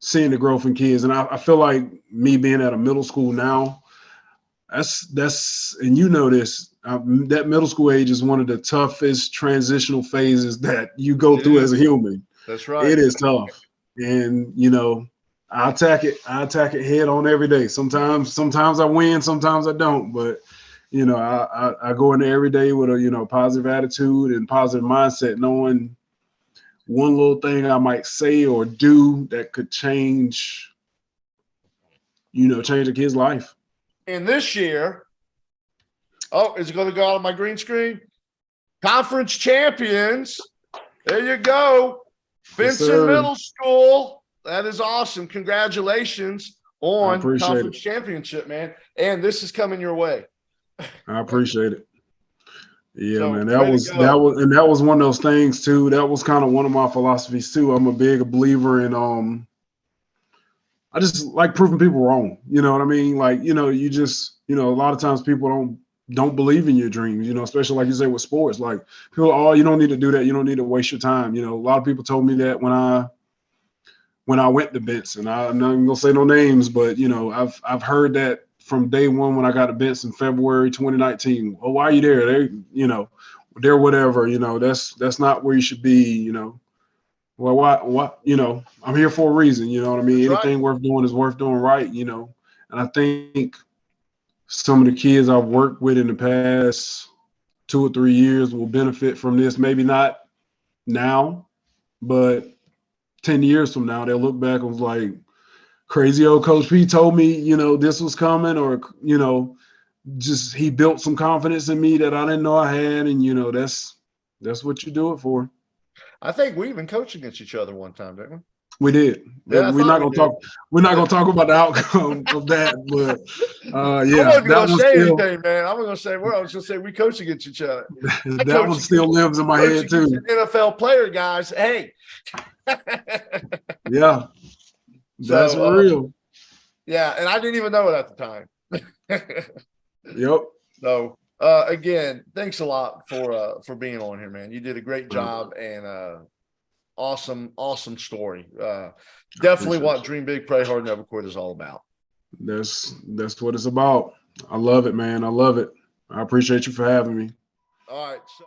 Seeing the growth in kids. And I feel like me being at a middle school now, that's and this, that middle school age is one of the toughest transitional phases that you go through as a human. That's right. It is tough. And I attack it head on every day. Sometimes I win, sometimes I don't, but I go in there every day with a positive attitude and positive mindset, knowing one little thing I might say or do that could change a kid's life. And this year, oh, is it going to go out on my green screen? Conference champions. There you go. Yes, Benson sir. Middle School. That is awesome. Congratulations I on appreciate conference it. championship, man. And this is coming your way. I appreciate it. Yeah, So, man, way to go. that was one of those things too. That was kind of one of my philosophies too. I'm a big believer in I just like proving people wrong. You know what I mean? Like, you just, a lot of times people don't believe in your dreams, especially like you say with sports. Like people, oh, you don't need to do that. You don't need to waste your time. A lot of people told me that when I went to Benson. I'm not even gonna say no names, but I've heard that from day one when I got to Benson, February 2019. Oh, why are you there? They're whatever. That's not where you should be. Well, what? I'm here for a reason. You know what I mean? That's right. Anything worth doing is worth doing right. And I think some of the kids I've worked with in the past 2 or 3 years will benefit from this. Maybe not now, but 10 years from now, they'll look back and was like, crazy old Coach P told me, this was coming, or, just he built some confidence in me that I didn't know I had. And, that's what you do it for. I think we even coached against each other one time, didn't we? We did. Yeah, We're not gonna talk. We're not gonna talk about the outcome of that, but I yeah, wasn't that going to one say still. anything, man. I was going to say, well, I was going to say we coach against each other. That one still lives in my head too. NFL player guys, hey. Yeah, that's real. Yeah, and I didn't even know it at the time. Yep. So again, thanks a lot for being on here, man. You did a great job, and awesome story. Definitely what Dream Big, Pray Hard, Never Quit is all about. That's what it's about. I love it, man. I love it. I appreciate you for having me. All right. So